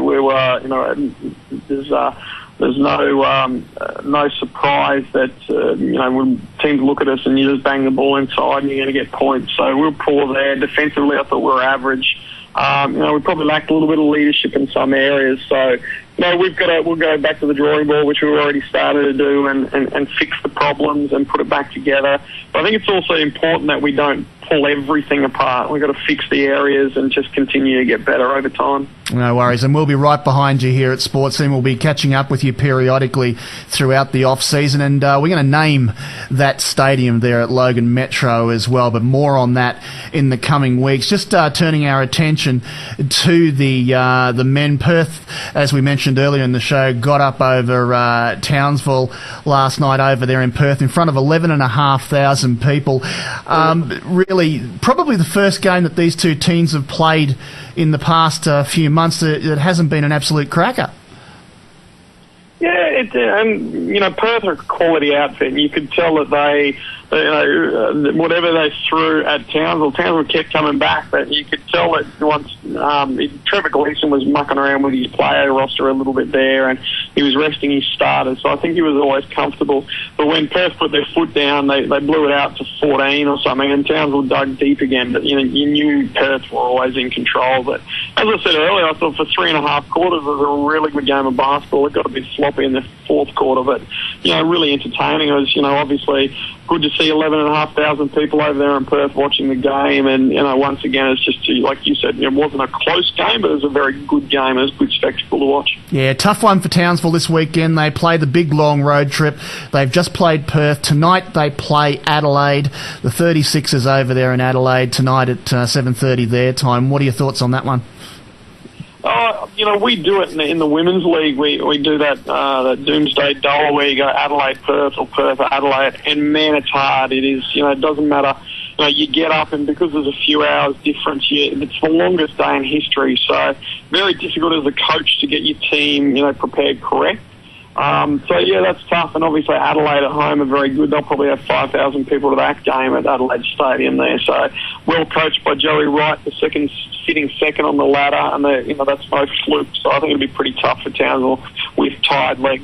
There's no surprise that when teams look at us and you just bang the ball inside and you're going to get points. So we're poor there. Defensively, I thought we were average. We probably lacked a little bit of leadership in some areas. So we'll go back to the drawing board, which we've already started to do, and fix the problems and put it back together. But I think it's also important that we don't pull everything apart. We've got to fix the areas and just continue to get better over time. No worries, and we'll be right behind you here at SportzScene. We'll be catching up with you periodically throughout the off-season, and we're going to name that stadium there at Logan Metro as well, but more on that in the coming weeks. Just turning our attention to the men. Perth, as we mentioned earlier in the show, got up over Townsville last night over there in Perth in front of 11,500 people. Really, probably the first game that these two teams have played in the past few months that hasn't been an absolute cracker. Yeah, Perth are a quality outfit, and you could tell that they, whatever they threw at Townsville kept coming back. But you could tell that once Trevor Gleeson was mucking around with his player roster a little bit there, and he was resting his starters. So I think he was always comfortable. But when Perth put their foot down, they blew it out to 14 or something, and Townsville dug deep again. But you knew Perth were always in control. But as I said earlier, I thought for 3.5 quarters it was a really good game of basketball. It got a bit sloppy in the fourth quarter, but really entertaining. It was obviously good to see 11,500 people over there in Perth watching the game. And once again, it's just like you said, it wasn't a close game, but it was a very good game. It was a good spectacle to watch. Yeah, tough one for Townsville this weekend. They play the big long road trip. They've just played Perth. Tonight they play Adelaide. The 36ers over there in Adelaide tonight at 7:30 their time. What are your thoughts on that one? We do it in the women's league. We do that doomsday dollar where you go Adelaide, Perth, or Perth, Adelaide, and man, it's hard. It is. It doesn't matter. You get up, and because there's a few hours difference, it's the longest day in history. So very difficult as a coach to get your team, prepared correct. That's tough. And obviously Adelaide at home are very good. They'll probably have 5,000 people to that game at Adelaide Stadium there. So well coached by Joey Wright, sitting second on the ladder, and that's no fluke. So I think it'll be pretty tough for Townsville with tired legs.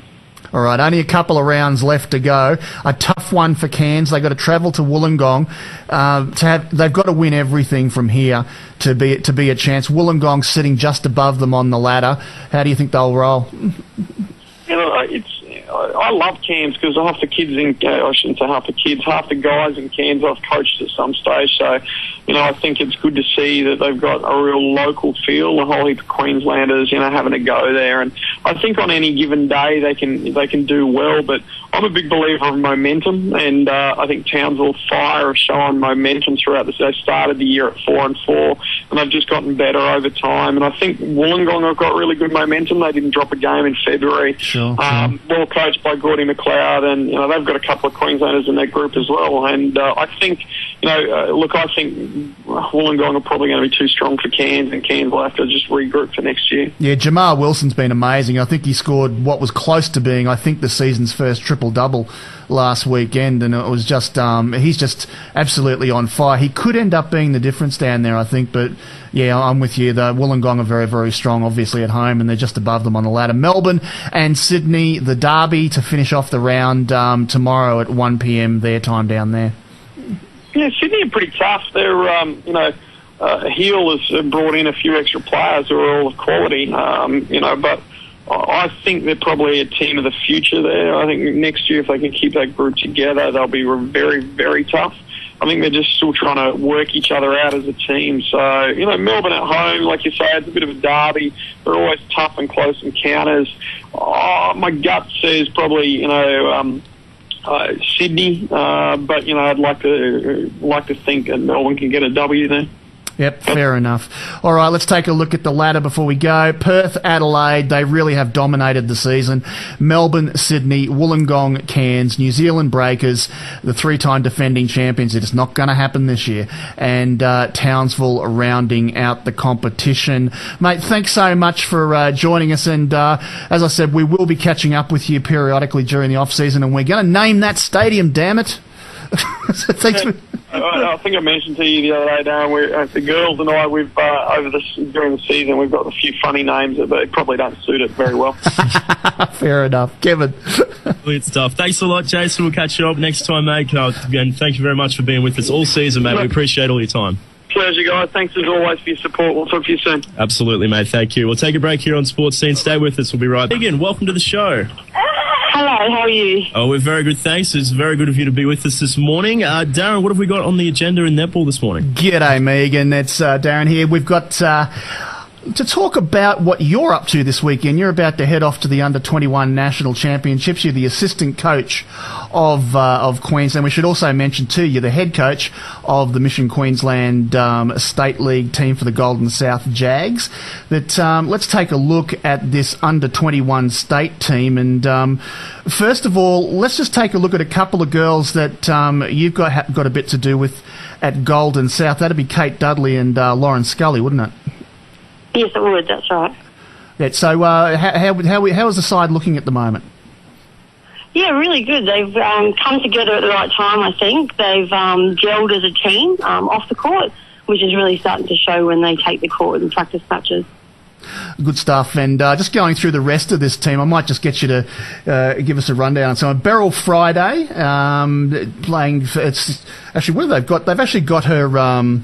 All right, only a couple of rounds left to go. A tough one for Cairns. They've got to travel to Wollongong. They've got to win everything from here to be a chance. Wollongong's sitting just above them on the ladder. How do you think they'll roll? I love Cairns because half the kids I shouldn't say half the kids, half the guys in Cairns I've coached at some stage. So, I think it's good to see that they've got a real local feel. A whole heap of Queenslanders, having a go there. And I think on any given day they can do well. But I'm a big believer of momentum, and I think Townsville Fire have shown momentum throughout this. They started the year at 4-4, and they've just gotten better over time. And I think Wollongong have got really good momentum. They didn't drop a game in February. Sure. Well coached by Gordy McLeod, and they've got a couple of Queenslanders in their group as well. And I think, I think Wollongong are probably going to be too strong for Cairns, and Cairns will have to just regroup for next year. Yeah, Jamar Wilson's been amazing. I think he scored what was close to being, the season's first triple-double last weekend, and it was just he's just absolutely on fire. He could end up being the difference down there, I think, but yeah, I'm with you. The Wollongong are very, very strong, obviously, at home, and they're just above them on the ladder. Melbourne and Sydney, the derby to finish off the round tomorrow at 1 p.m. their time down there. Yeah, Sydney are pretty tough. They're, Heel has brought in a few extra players who are all of quality, but I think they're probably a team of the future there. I think next year, if they can keep that group together, they'll be very, very tough. I think they're just still trying to work each other out as a team. So, Melbourne at home, like you say, it's a bit of a derby. They're always tough and close encounters. My gut says probably, Sydney, but I'd like to think that Melbourne can get a W there. Yep, fair enough. All right, let's take a look at the ladder before we go. Perth, Adelaide, they really have dominated the season. Melbourne, Sydney, Wollongong, Cairns, New Zealand Breakers, the three-time defending champions. It's not going to happen this year. And Townsville rounding out the competition. Mate, thanks so much for joining us. And as I said, we will be catching up with you periodically during the off-season, and we're going to name that stadium, damn it. So thanks for... I think I mentioned to you the other day, Darren, the girls and I, we've during the season, we've got a few funny names that they probably don't suit it very well. Fair enough. Kevin. Brilliant stuff. Thanks a lot, Jason. We'll catch you up next time, mate. Again, thank you very much for being with us all season, mate. We appreciate all your time. Pleasure, guys. Thanks as always for your support. We'll talk to you soon. Absolutely, mate. Thank you. We'll take a break here on SportzScene. Stay with us. We'll be right back. Again, welcome to the show. Hello, how are you? Oh, we're very good, thanks. It's very good of you to be with us this morning. Darren, what have we got on the agenda in netball this morning? G'day, Megan. It's Darren here. We've got to talk about what you're up to this weekend. You're about to head off to the Under-21 National Championships. You're the assistant coach of Queensland. We should also mention, too, you're the head coach of the Mission Queensland State League team for the Golden South Jags. Let's take a look at this Under-21 state team. And first of all, let's just take a look at a couple of girls that you've got a bit to do with at Golden South. That'd be Kate Dudley and Lauren Scully, wouldn't it? Yes, it would. That's right. Yeah, so how is the side looking at the moment? Yeah, really good. They've come together at the right time, I think. They've gelled as a team off the court, which is really starting to show when they take the court in practice matches. Good stuff. And just going through the rest of this team, I might just get you to give us a rundown. So Beryl Friday playing. It's actually what they've got. They've actually got her.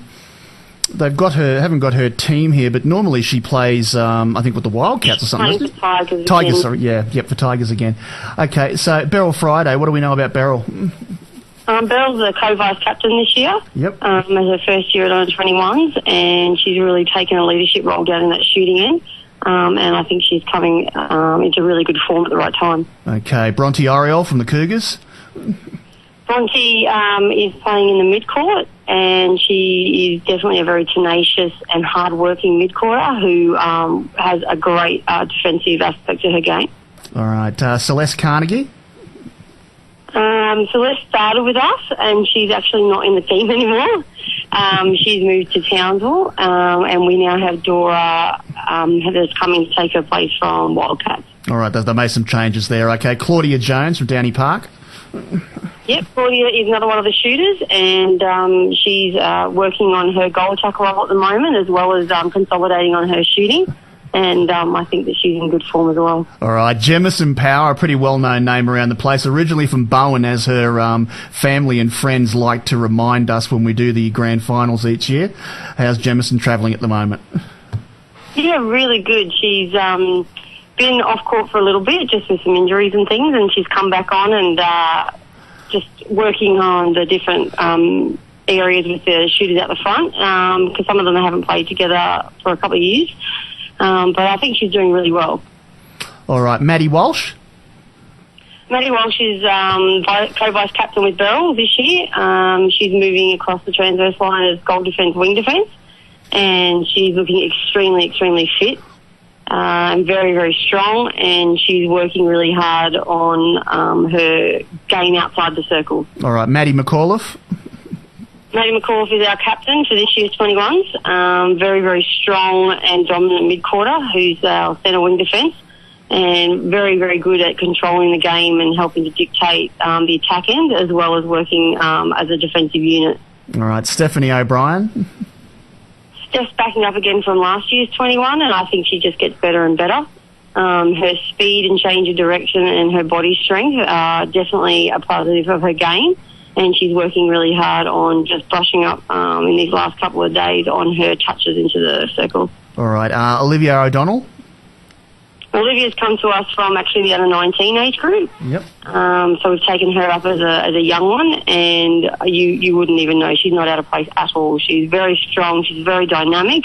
They've got her. Haven't got her team here, but normally she plays. I think with the Wildcats or something. Isn't it? Tigers. Tigers. Sorry. Yeah. Yep. For Tigers again. Okay. So Beryl Friday. What do we know about Beryl? Beryl's the co-vice captain this year. Yep. As her first year at under-21s, and she's really taken a leadership role down in that shooting end. And I think she's coming into really good form at the right time. Okay. Bronte Oriole from the Cougars. Bronte is playing in the mid-court, and she is definitely a very tenacious and hard-working mid-courter who has a great defensive aspect to her game. All right. Celeste Carnegie. Celeste started with us, and she's actually not in the team anymore. She's moved to Townsville, and we now have Dora that's coming to take her place from Wildcats. All right, they made some changes there. Okay, Claudia Jones from Downey Park. Yep, Claudia is another one of the shooters, and she's working on her goal attack role at the moment, as well as consolidating on her shooting. And I think that she's in good form as well. All right, Jemison Power, a pretty well-known name around the place, originally from Bowen, as her family and friends like to remind us when we do the grand finals each year. How's Jemison travelling at the moment? Yeah, really good. She's been off court for a little bit, just with some injuries and things, and she's come back on and just working on the different areas with the shooters at the front, because some of them haven't played together for a couple of years. But I think she's doing really well. All right. Maddie Walsh? Maddie Walsh is co-vice captain with Beryl this year. She's moving across the transverse line as goal defence, wing defence, and she's looking extremely, extremely fit and very, very strong, and she's working really hard on her game outside the circle. All right. Maddie McAuliffe? Maddie McAuliffe is our captain for this year's 21s. Very, very strong and dominant mid-quarter, who's our centre wing defence, and very, very good at controlling the game and helping to dictate the attack end, as well as working as a defensive unit. All right. Stephanie O'Brien? Steph's backing up again from last year's 21, and I think she just gets better and better. Her speed and change of direction and her body strength are definitely a positive of her game. And she's working really hard on just brushing up in these last couple of days on her touches into the circle. All right. Olivia O'Donnell? Olivia's come to us from actually the under-19 age group. Yep. So we've taken her up as a young one, and you wouldn't even know. She's not out of place at all. She's very strong. She's very dynamic,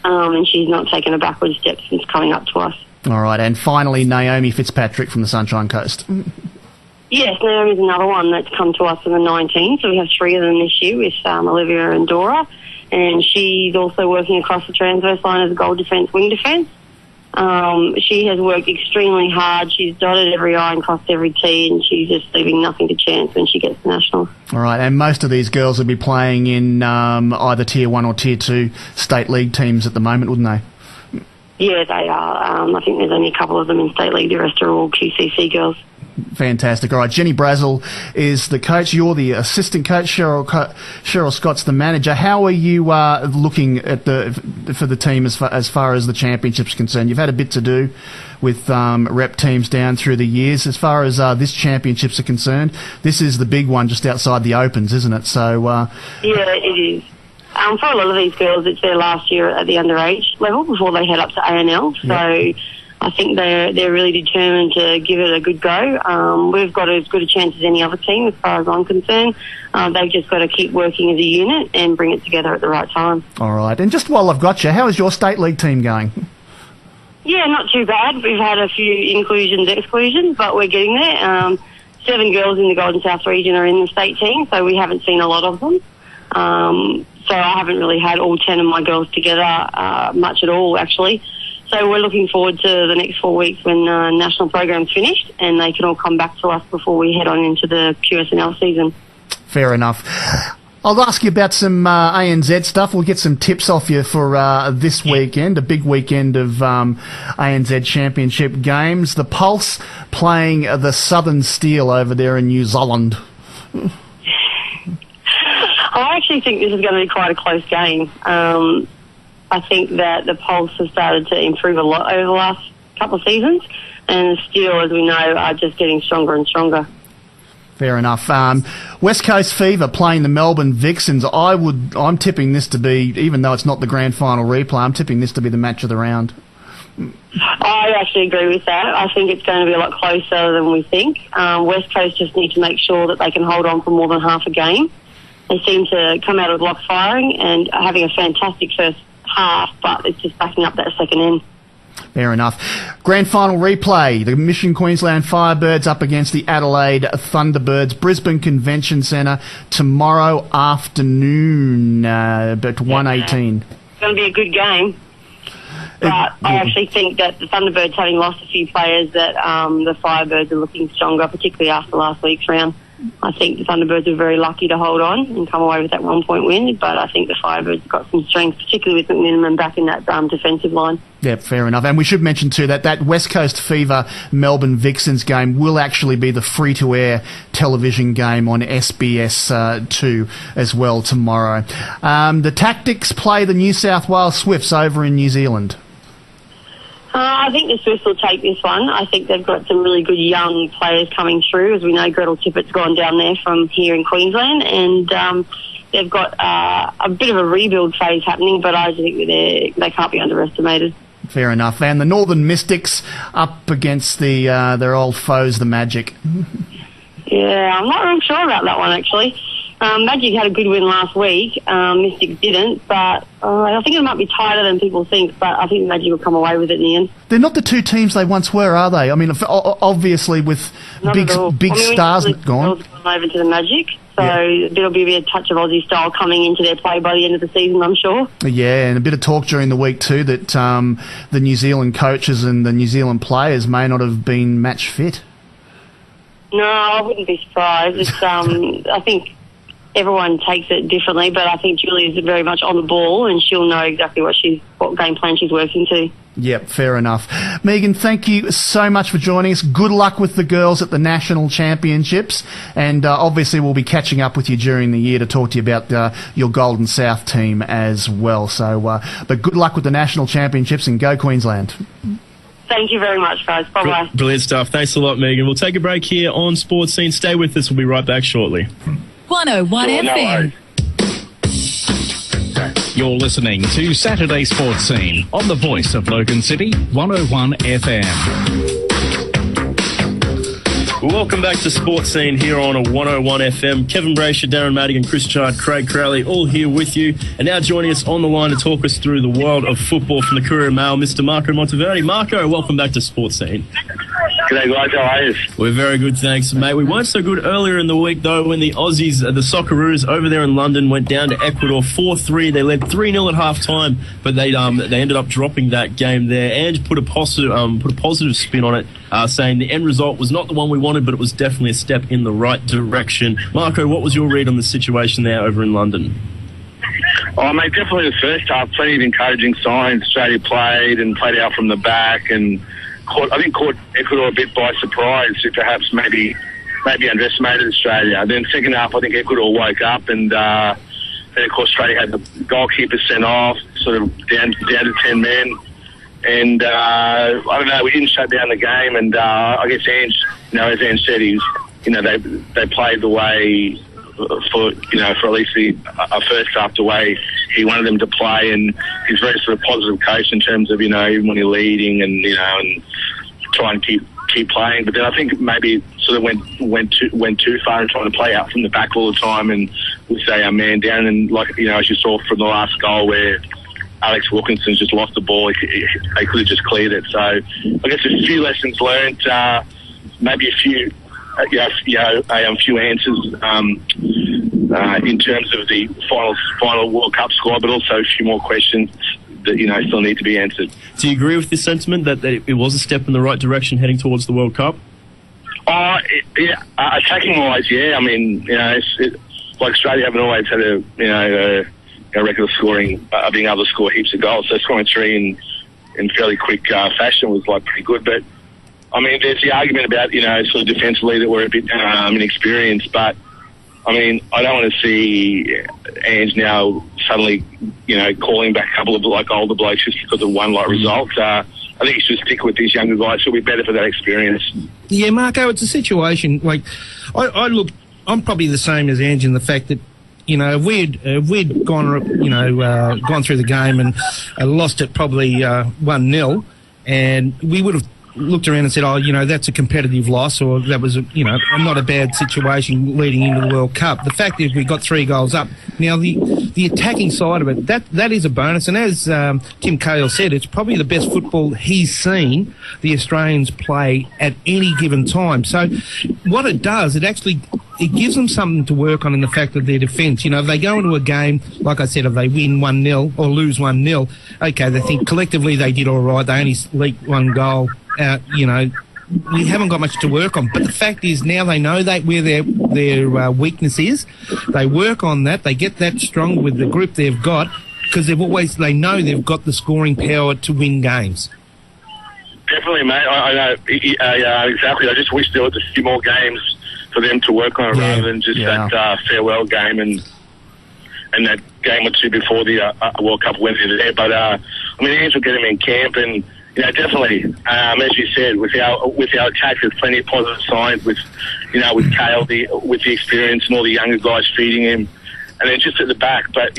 and she's not taken a backward step since coming up to us. All right. And finally, Naomi Fitzpatrick from the Sunshine Coast. Yes, Naomi's another one that's come to us in the 19, so we have three of them this year with Olivia and Dora, and she's also working across the transverse line as a goal defence, wing defence. She has worked extremely hard. She's dotted every I and crossed every T, and she's just leaving nothing to chance when she gets to nationals. All right, and most of these girls would be playing in either Tier 1 or Tier 2 state league teams at the moment, wouldn't they? Yeah, they are. I think there's only a couple of them in state league. The rest are all QCC girls. Fantastic. All right, Jenny Brazel is the coach. You're the assistant coach. Cheryl Scott's the manager. How are you looking at for the team as far as the championship's concerned? You've had a bit to do with rep teams down through the years. As far as this championships are concerned, this is the big one just outside the Opens, isn't it? So yeah, it is. For a lot of these girls, it's their last year at the underage level before they head up to ANL. So. Yep. I think they're really determined to give it a good go. We've got as good a chance as any other team as far as I'm concerned. They've just got to keep working as a unit and bring it together at the right time. All right. And just while I've got you, how is your state league team going? Yeah, not too bad. We've had a few inclusions, exclusions, but we're getting there. 7 girls in the Golden South region are in the state team, so we haven't seen a lot of them. So I haven't really had all 10 of my girls together much at all, actually. So we're looking forward to the next 4 weeks when national program's finished and they can all come back to us before we head on into the QSNL season. Fair enough. I'll ask you about some ANZ stuff. We'll get some tips off you for this weekend, a big weekend of ANZ Championship games. The Pulse playing the Southern Steel over there in New Zealand. I actually think this is going to be quite a close game. I think that the Pulse has started to improve a lot over the last couple of seasons, and still, as we know, are just getting stronger and stronger. Fair enough. West Coast Fever playing the Melbourne Vixens. I'm tipping this to be, even though it's not the grand final replay, I'm tipping this to be the match of the round. I actually agree with that. I think it's going to be a lot closer than we think. West Coast just need to make sure that they can hold on for more than half a game. They seem to come out of block firing and having a fantastic first half, but it's just backing up that second end. Fair enough. Grand final replay. The Mission Queensland Firebirds up against the Adelaide Thunderbirds. Brisbane Convention Centre tomorrow afternoon at 1:18. It's going to be a good game. But I actually think that the Thunderbirds, having lost a few players, that the Firebirds are looking stronger, particularly after last week's round. I think the Thunderbirds are very lucky to hold on and come away with that 1 point win, but I think the Firebirds have got some strength, particularly with McMiniman back in that defensive line. Yeah, fair enough. And we should mention too that West Coast Fever Melbourne Vixens game will actually be the free-to-air television game on SBS 2 as well tomorrow. The Tactics play the New South Wales Swifts over in New Zealand. I think the Swifts will take this one. I think they've got some really good young players coming through. As we know, Gretel Tippett's gone down there from here in Queensland, and they've got a bit of a rebuild phase happening, but I think they can't be underestimated. Fair enough. And the Northern Mystics up against their old foes, the Magic. Yeah, I'm not really sure about that one, actually. Magic had a good win last week. Mystics didn't, but I think it might be tighter than people think, but I think Magic will come away with it in the end. They're not the two teams they once were, are they? I mean, obviously with big stars gone. Over to the Magic, so there'll be a touch of Aussie style coming into their play by the end of the season, I'm sure. Yeah, and a bit of talk during the week too that the New Zealand coaches and the New Zealand players may not have been match fit. No, I wouldn't be surprised. It's I think everyone takes it differently, but I think Julie's very much on the ball and she'll know exactly what game plan she's working to. Yep, fair enough. Megan, thank you so much for joining us. Good luck with the girls at the National Championships, and obviously we'll be catching up with you during the year to talk to you about your Golden South team as well. So, but good luck with the National Championships and go Queensland. Thank you very much, guys. Bye-bye. Brilliant stuff. Thanks a lot, Megan. We'll take a break here on Sports Scene. Stay with us. We'll be right back shortly. 101 FM. You're listening to Saturday Sports Scene on the voice of Logan City, 101 FM. Welcome back to Sports Scene here on a 101 FM. Kevin Braysher, Darren Madigan, Chris Chard, Craig Crowley, all here with you. And now joining us on the line to talk us through the world of football from the Courier Mail, Mr. Marco Monteverdi. Marco, welcome back to Sports Scene. G'day guys, how are you? We're very good, thanks, mate. We weren't so good earlier in the week, though, when the Aussies, the Socceroos over there in London, went down to Ecuador 4-3. They led 3-0 at half-time, but they ended up dropping that game there and put a positive spin on it, saying the end result was not the one we wanted, but it was definitely a step in the right direction. Marco, what was your read on the situation there over in London? Oh, mate, definitely the first half, plenty of encouraging signs. Australia played out from the back and caught Ecuador a bit by surprise, who perhaps maybe underestimated Australia. Then second half, I think Ecuador woke up and then, of course, Australia had the goalkeeper sent off, sort of down to 10 men. And I don't know, we didn't shut down the game. And I guess Ange, as Ange said, they played the way for at least a first half the way he wanted them to play, and he's very sort of positive coach in terms of even when you're leading and and try and keep playing. But then I think maybe sort of went too far and trying to play out from the back all the time and we say our man down, and as you saw from the last goal where Alex Wilkinson's just lost the ball, they could have just cleared it. So I guess a few lessons learned, maybe a few few answers in terms of the final World Cup squad, but also a few more questions that still need to be answered. Do you agree with this sentiment that it was a step in the right direction heading towards the World Cup? Attacking wise, yeah. I mean, like Australia haven't always had a record of scoring, being able to score heaps of goals. So scoring three in fairly quick fashion was pretty good. But I mean, there's the argument about sort of defensively that we're a bit inexperienced. But I mean, I don't want to see Ange now suddenly, calling back a couple of older blokes just because of one result. I think he should stick with these younger guys. It'll be better for that experience. Yeah, Marco, it's a situation like I'm probably the same as Ange in the fact that if we'd gone through the game and lost it probably 1-0, and we would have looked around and said, that's a competitive loss, or that was not a bad situation leading into the World Cup. The fact is we got 3 goals up. Now the attacking side of it, that is a bonus, and as Tim Cahill said, it's probably the best football he's seen the Australians play at any given time. So what it does, it gives them something to work on in the fact of their defence. If they go into a game, like I said, if they win 1-0 or lose 1-0, okay, they think collectively they did all right. They only leaked 1 goal out, we haven't got much to work on. But the fact is now they know where their weakness is. They work on that. They get that strong with the group they've got because they know they've got the scoring power to win games. Definitely, mate. I know. Exactly. I just wish there was a few more games for them to work on rather than just that farewell game and that game or two before the World Cup Wednesday there. But Ange will get him in camp, and definitely, as you said, with our attack, there's plenty of positive signs. With Cahill, with the experience and all the younger guys feeding him, and then just at the back. But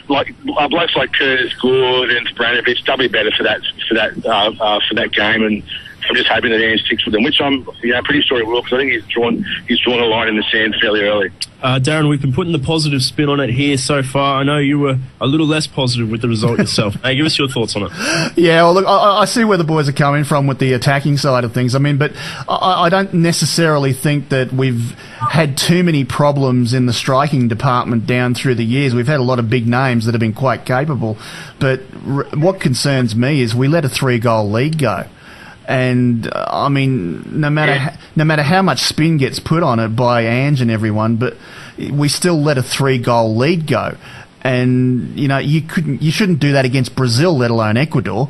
blokes like Curtis Good and Spranovic, they'll be better for that game, and I'm just hoping that Ange sticks with them, which I'm pretty sure he will, because I think he's drawn a line in the sand fairly early. Darren, we've been putting the positive spin on it here so far. I know you were a little less positive with the result yourself. Hey, give us your thoughts on it. Yeah, well, look, I see where the boys are coming from with the attacking side of things. But I don't necessarily think that we've had too many problems in the striking department down through the years. We've had a lot of big names that have been quite capable. But what concerns me is we let a 3-goal lead go. And no matter how much spin gets put on it by Ange and everyone, but we still let a 3-goal lead go. And you shouldn't do that against Brazil, let alone Ecuador.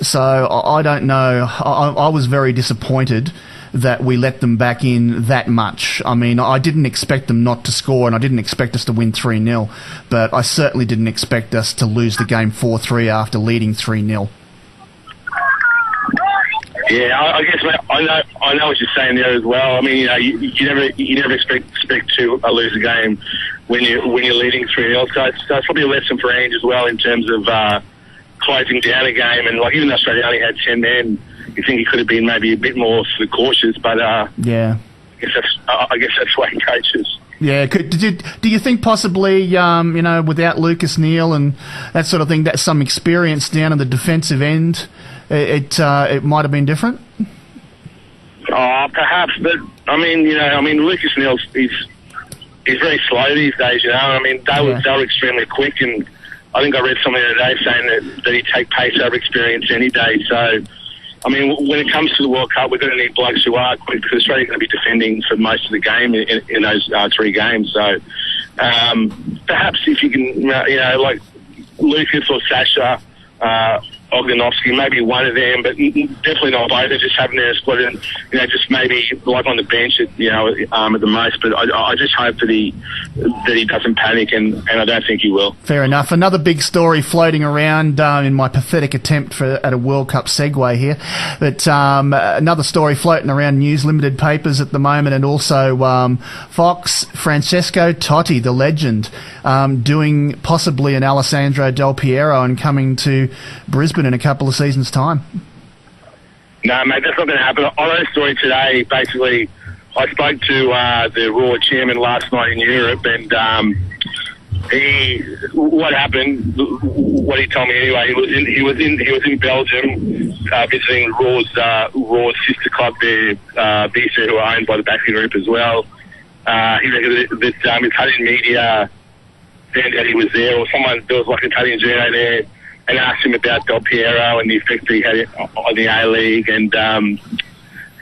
So I don't know. I was very disappointed that we let them back in that much. I didn't expect them not to score, and I didn't expect us to win 3-0, but I certainly didn't expect us to lose the game 4-3 after leading 3-0. Yeah, I guess, mate, I know what you're saying there as well. You never expect to lose a game when you're leading 3-0. So it's probably a lesson for Ange as well in terms of closing down a game. And even though Australia only had 10 men, you think he could have been maybe a bit more sort of cautious. But I guess that's why he coaches. Yeah, do you think possibly, without Lucas Neal and that sort of thing, that some experience down in the defensive end, it might have been different? Perhaps, but Lucas Neal is very slow these days. They were extremely quick, and I think I read something today saying that he'd take pace over experience any day. So, when it comes to the World Cup, we're going to need blokes who are quick, because Australia's going to be defending for most of the game in those 3 games. So, perhaps if you can, like Lucas or Sasha, Ogdanovsky, maybe one of them, but definitely not both. They're just having their split, and just maybe like on the bench at the most. But I just hope that he doesn't panic, and I don't think he will. Fair enough. Another big story floating around in my pathetic attempt at a World Cup segue here, but another story floating around News Limited papers at the moment, and also Fox. Francesco Totti, the legend, doing possibly an Alessandro Del Piero and coming to Brisbane in a couple of seasons' time. No, mate, that's not going to happen. On that story today, basically, I spoke to the Raw chairman last night in Europe, and what happened, what he told me anyway, he was in Belgium visiting Raw's sister club there, BC, who are owned by the Baxi Group as well. He reckoned that Italian media found out he was there, or there was like an Italian journal there, and asked him about Del Piero and the effect he had on the A-League, and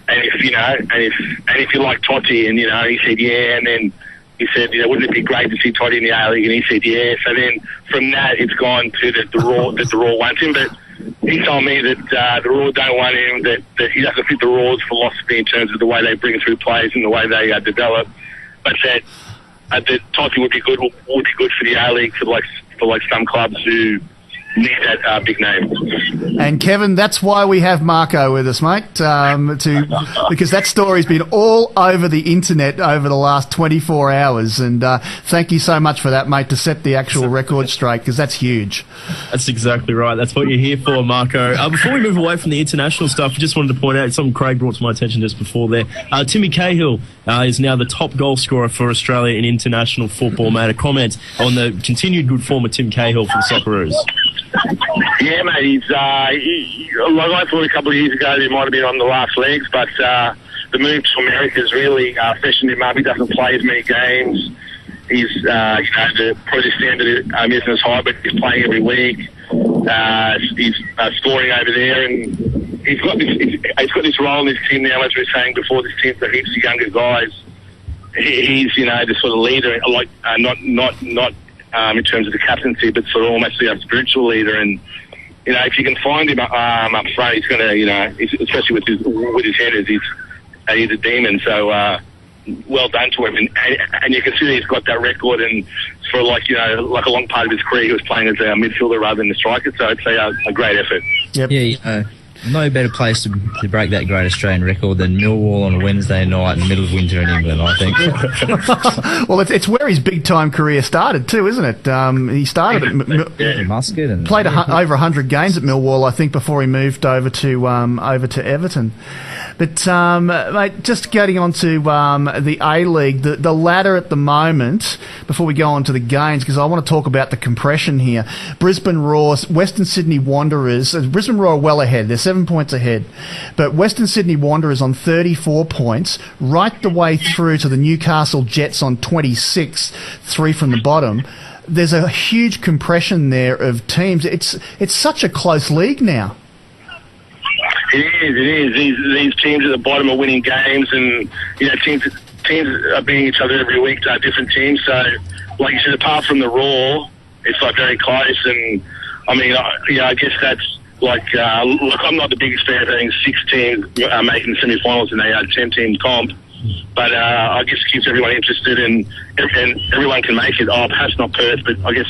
if you like Totti, and he said yeah, and then he said, wouldn't it be great to see Totti in the A-League, and he said yeah. So then from that it's gone to that the Raw wants him, but he told me that the Raw don't want him, that he doesn't fit the Raw's philosophy in terms of the way they bring through players and the way they develop, but that the type would be good for the A-League for some clubs who need that big name. And Kevin, that's why we have Marco with us, mate, because that story's been all over the internet over the last 24 hours. And thank you so much for that, mate, to set the actual record straight, because that's huge. That's exactly right. That's what you're here for, Marco. Before we move away from the international stuff, I just wanted to point out something Craig brought to my attention just before there. Timmy Cahill is now the top goal scorer for Australia in international football. Made a comment on the continued good form of Tim Cahill for the Socceroos. Yeah, mate. He's I thought a couple of years ago he might have been on the last legs, but the move to America has really freshened him up. He doesn't play as many games. He's probably the standard isn't as high, but he's playing every week. He's scoring over there, and he's got this role in this team now. As we were saying before, this team's got heaps of younger guys. He's the sort of leader, not in terms of the captaincy, but sort of almost a spiritual leader. And if you can find him up front, he's going to, especially with his headers, he's a demon. So well done to him. And you can see that he's got that record, and for like a long part of his career, he was playing as a midfielder rather than a striker. So it's a great effort. Yep. Yeah. No better place to break that great Australian record than Millwall on a Wednesday night in the middle of winter in England, I think. Well, it's where his big-time career started too, isn't it? He started at Muscat and played over 100 games at Millwall, I think, before he moved over to Everton. But, mate, just getting on to the A-League, the ladder at the moment, before we go on to the games, because I want to talk about the compression here. Brisbane Roar, Western Sydney Wanderers. Brisbane Roar are well ahead. They're 7 points ahead. But Western Sydney Wanderers on 34 points, right the way through to the Newcastle Jets on 26, 3 from the bottom. There's a huge compression there of teams. It's such a close league now. It is. These teams at the bottom are winning games, and teams are beating each other every week. Different teams. So, like you said, apart from the Raw, it's very close. And I mean, I guess that's look, I'm not the biggest fan of having 6 teams making the semi-finals in a 10-team comp, but I guess it keeps everyone interested, and everyone can make it. Oh, perhaps not Perth, but I guess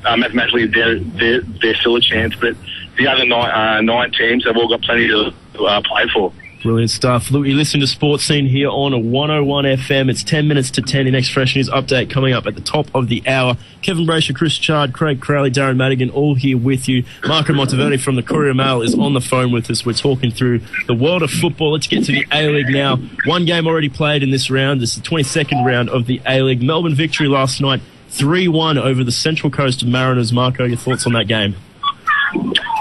mathematically they're still a chance. But the other 9 teams have all got plenty to play for. Brilliant stuff. Look, you listen to Sports Scene here on a 101 FM. It's 10 minutes to 10. The next Fresh News update coming up at the top of the hour. Kevin Braysher, Chris Chard, Craig Crowley, Darren Madigan, all here with you. Marco Monteverdi from the Courier Mail is on the phone with us. We're talking through the world of football. Let's get to the A-League now. One game already played in this round. This is the 22nd round of the A-League. Melbourne victory last night, 3-1 over the Central Coast Mariners. Marco, your thoughts on that game?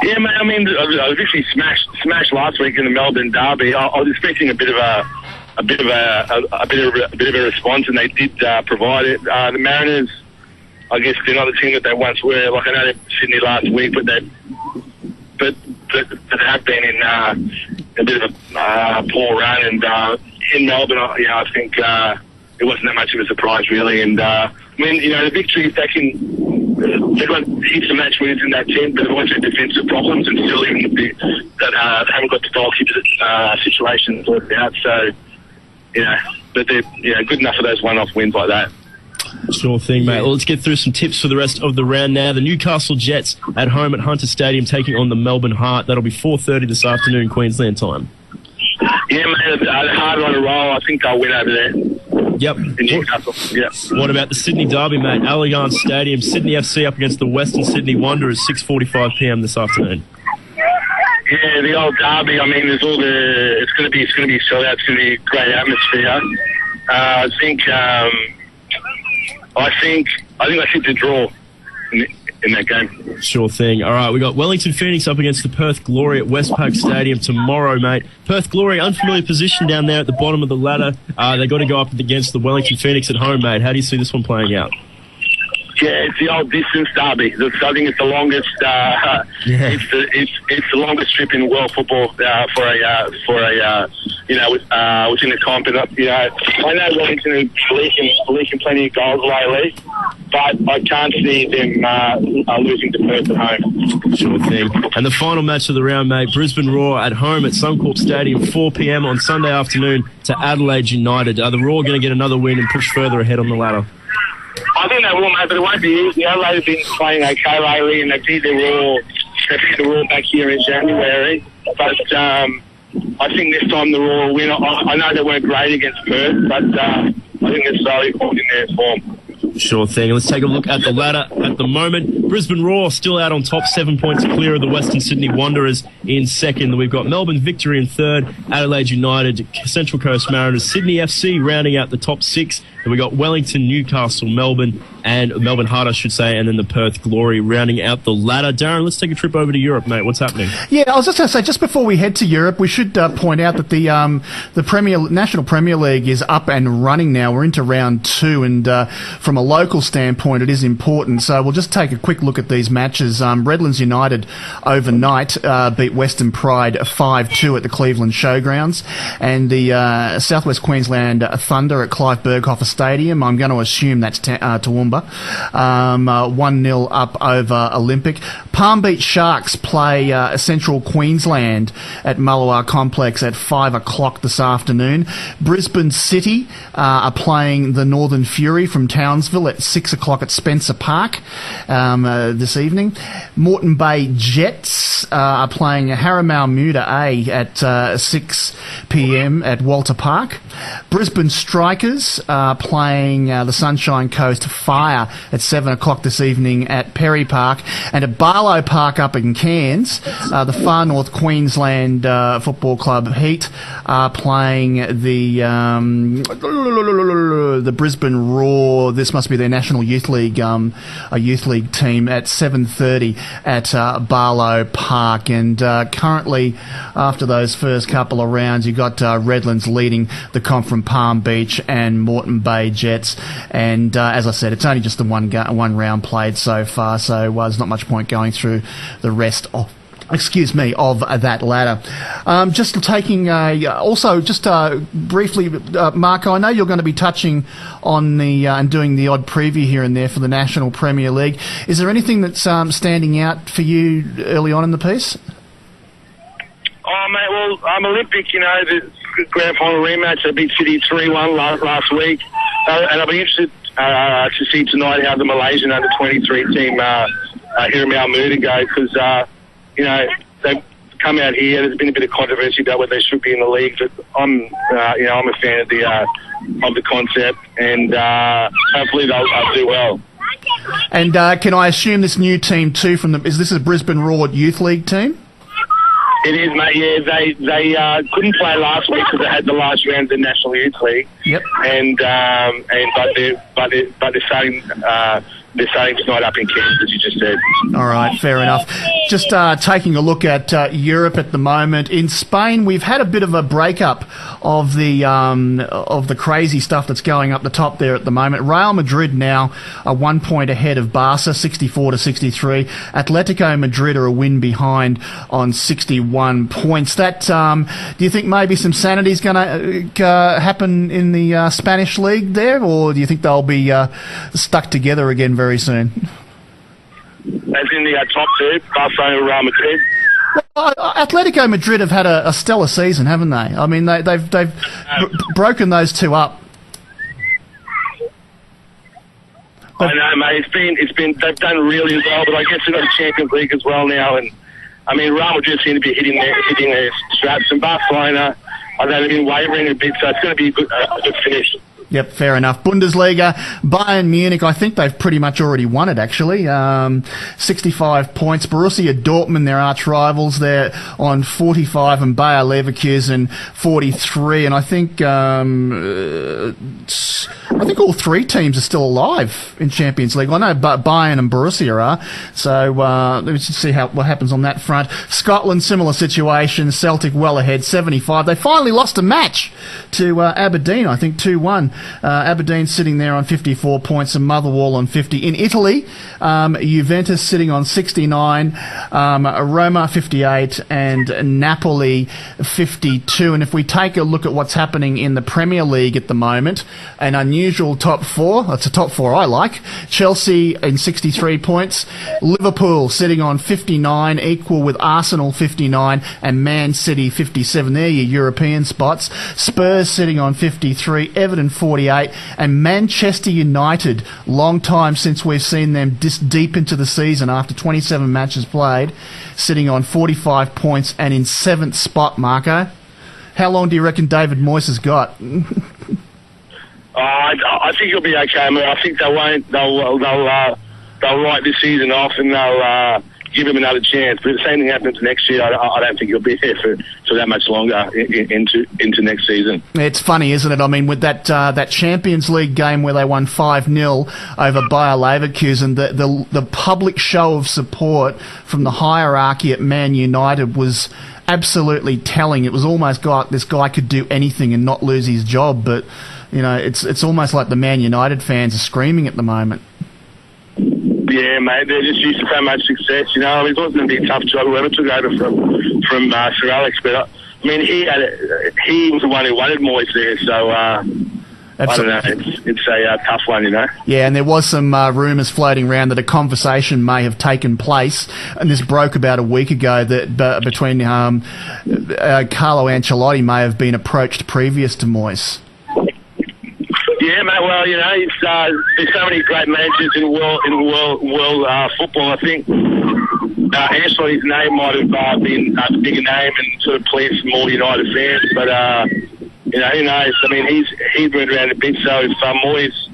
Yeah, mate. I mean, I was actually smashed last week in the Melbourne derby. I was expecting a bit of a response, and they did provide it. The Mariners, I guess, they're not the team that they once were. Like, I know they beat Sydney last week, but they have been in a bit of a poor run. And in Melbourne, I think it wasn't that much of a surprise, really. And I mean, the victory, they've got heaps of match winners in that team, but they've also had defensive problems, and still even they haven't got the goalkeeper situation sorted out. So, but they're good enough for those one-off wins like that. Sure thing, mate. Well, let's get through some tips for the rest of the round now. The Newcastle Jets at home at Hunter Stadium taking on the Melbourne Heart. That'll be 4:30 this afternoon, Queensland time. Yeah, mate, hard on a roll. I think they'll win over there. Yep. In Newcastle. Yep. What about the Sydney derby, mate? Allianz Stadium, Sydney FC up against the Western Sydney Wanderers, 6:45 p.m. this afternoon. Yeah, the old derby. I mean, there's all the. It's going to be a sellout. It's going to be a great atmosphere. I think I think the draw in that game. Sure thing. All right, we got Wellington Phoenix up against the Perth Glory at Westpac Stadium tomorrow, mate. Perth Glory, unfamiliar position down there at the bottom of the ladder. They got to go up against the Wellington Phoenix at home, mate. How do you see this one playing out? Yeah, it's the old distance derby. I think it's the longest. It's the longest trip in world football for a within the comp. And I know Wellington are leaking plenty of goals lately, but I can't see them losing to Perth at home. Sure thing. And the final match of the round, mate, Brisbane Roar at home at Suncorp Stadium, 4 p.m. on Sunday afternoon to Adelaide United. Are the Roar going to get another win and push further ahead on the ladder? I think they will, mate, but it won't be easy. Adelaide have been playing okay lately, and they beat the Roar back here in January. But I think this time the Roar will win. I know they weren't great against Perth, but I think they're slowly holding their form. Sure thing. Let's take a look at the ladder at the moment. Brisbane Roar still out on top, 7 points clear of the Western Sydney Wanderers in second. We've got Melbourne Victory in third, Adelaide United, Central Coast Mariners, Sydney FC rounding out the top 6. Then we got Wellington, Newcastle, Melbourne Heart, I should say, and then the Perth Glory rounding out the ladder. Darren, let's take a trip over to Europe, mate. What's happening? Yeah, I was just going to say, just before we head to Europe, we should point out that the National Premier League is up and running now. We're into round 2, and from a local standpoint, it is important. So we'll just take a quick look at these matches. Redlands United overnight beat Western Pride 5-2 at the Cleveland Showgrounds, and the Southwest Queensland Thunder at Clive Berghofer Stadium, I'm going to assume that's Toowoomba, 1-0 up over Olympic. Palm Beach Sharks play Central Queensland at Mullawar Complex at 5 o'clock this afternoon. Brisbane City are playing the Northern Fury from Townsville at 6 o'clock at Spencer Park this evening. Moreton Bay Jets are playing Harrimal Muda A at 6 p.m. at Walter Park. Brisbane Strikers are playing the Sunshine Coast Fire at 7 o'clock this evening at Perry Park. And at Barlow Park up in Cairns, the Far North Queensland Football Club Heat are playing the Brisbane Roar. This must be their National Youth League, a youth league team at 7:30 at Barlow Park. And currently, after those first couple of rounds, you got Redlands leading the comp from Palm Beach and Moreton Bay Jets. And as I said, it's only just the one round played so far, so there's not much point going through the rest of that ladder. Just taking briefly, Marco, I know you're going to be touching on the and doing the odd preview here and there for the National Premier League. Is there anything that's standing out for you early on in the piece? Oh, mate, well, Olympic, the grand final rematch, they beat City 3-1 last week. And I'll be interested to see tonight how the Malaysian under-23 team, Hiramau Muda, go, because, they've come out here. There's been a bit of controversy about whether they should be in the league, but I'm a fan of the concept, and hopefully they'll do well. And can I assume this new team too is this a Brisbane Roar Youth League team? It is, mate. Yeah, they couldn't play last week because they had the last round of the National Youth League. Yep. But they're starting. They're starting tonight up in Cairns, as you just said. All right, fair enough. Just taking a look at Europe at the moment. In Spain, we've had a bit of a breakup of the crazy stuff that's going up the top there at the moment. Real Madrid now are 1 point ahead of Barca, 64-63. Atletico Madrid are a win behind on 61 points. That do you think maybe some sanity is going to happen in the Spanish league there, or do you think they'll be stuck together again very soon? As in the top two, Barcelona and Real Madrid. Well, Atletico Madrid have had a stellar season, haven't they? I mean, they've broken those two up. I know, mate. They've done really well, but I guess they've got a Champions League as well now, and I mean, Real Madrid seem to be hitting their straps, and Barcelona, I know they've been wavering a bit, so it's going to be a good finish. Yep, fair enough. Bundesliga, Bayern Munich, I think they've pretty much already won it, actually. 65 points. Borussia Dortmund, their arch rivals, they're on 45, and Bayer Leverkusen 43. And I think all three teams are still alive in Champions League. I know Bayern and Borussia are. So let's just see what happens on that front. Scotland, similar situation. Celtic well ahead, 75. They finally lost a match to Aberdeen, I think 2-1. Aberdeen sitting there on 54 points and Motherwell on 50. In Italy, Juventus sitting on 69, Roma 58, and Napoli 52. And if we take a look at what's happening in the Premier League at the moment, an unusual top four. That's a top four I like. Chelsea in 63 points. Liverpool sitting on 59, equal with Arsenal 59, and Man City 57. There your European spots. Spurs sitting on 53, Everton 48, and Manchester United, long time since we've seen them this deep into the season after 27 matches played, sitting on 45 points and in 7th spot, Marco. How long do you reckon David Moyes has got? I think he'll be okay. I mean, I think they won't. They'll write this season off and they'll give him another chance. But if the same thing happens next year, I don't think he'll be there for that much longer into next season. It's funny, isn't it? I mean, with that Champions League game where they won 5-0 over Bayer Leverkusen, the public show of support from the hierarchy at Man United was absolutely telling. It was almost like this guy could do anything and not lose his job. But you know, it's almost like the Man United fans are screaming at the moment. Yeah, mate, they're just used to so much success. You know, it wasn't going to be a tough job. Whoever took over from Sir Alex, but I mean, he was the one who wanted Moyes there. So I don't know. It's a tough one, you know. Yeah, and there was some rumours floating around that a conversation may have taken place, and this broke about a week ago that between Carlo Ancelotti may have been approached previous to Moyes. Yeah, mate. Well, you know, there's so many great managers in world football. I think Ancelotti's name might have been a bigger name and sort of pleased more United fans. But you know, who knows? I mean, he's moved around a bit. So if Moyes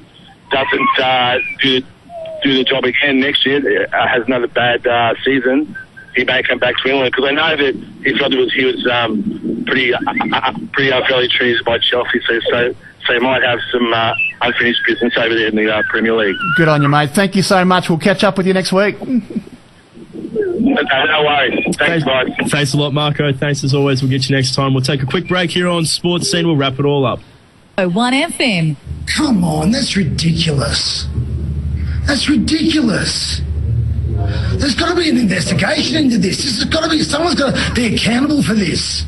doesn't do the job again next year, has another bad season, he may come back to England, because I know that his brother was pretty unfairly treated by Chelsea. So he might have some unfinished business over there in the Premier League. Good on you, mate. Thank you so much. We'll catch up with you next week. No worries. Thanks, guys. Thanks a lot, Marco. Thanks as always. We'll get you next time. We'll take a quick break here on Sports Scene. We'll wrap it all up. 1FM. Come on, that's ridiculous. That's ridiculous. There's got to be an investigation into this. Someone's got to be accountable for this.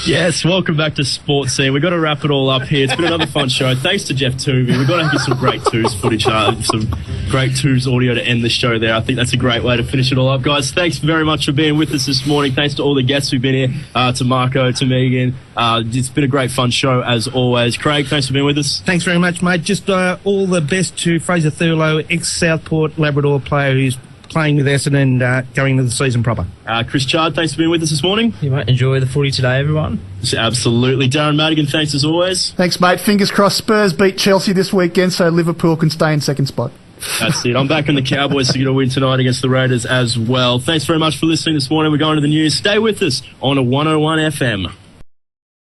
Yes, welcome back to Sports Scene. We've got to wrap it all up here. It's been another fun show. Thanks to Jeff Tuvey. We've got to get some great twos footage, some great twos audio to end the show there. I think that's a great way to finish it all up. Guys, thanks very much for being with us this morning. Thanks to all the guests who've been here, to Marco, to Megan. It's been a great fun show as always. Craig, thanks for being with us. Thanks very much, mate. Just all the best to Fraser Thurlow, ex-Southport Labrador player who's playing with Essendon and going into the season proper. Chris Chard, thanks for being with us this morning. You might enjoy the footy today, everyone. Absolutely. Darren Madigan, thanks as always. Thanks, mate. Fingers crossed Spurs beat Chelsea this weekend so Liverpool can stay in second spot. That's it. I'm back on the Cowboys to get a win tonight against the Raiders as well. Thanks very much for listening this morning. We're going to the news. Stay with us on a 101 FM.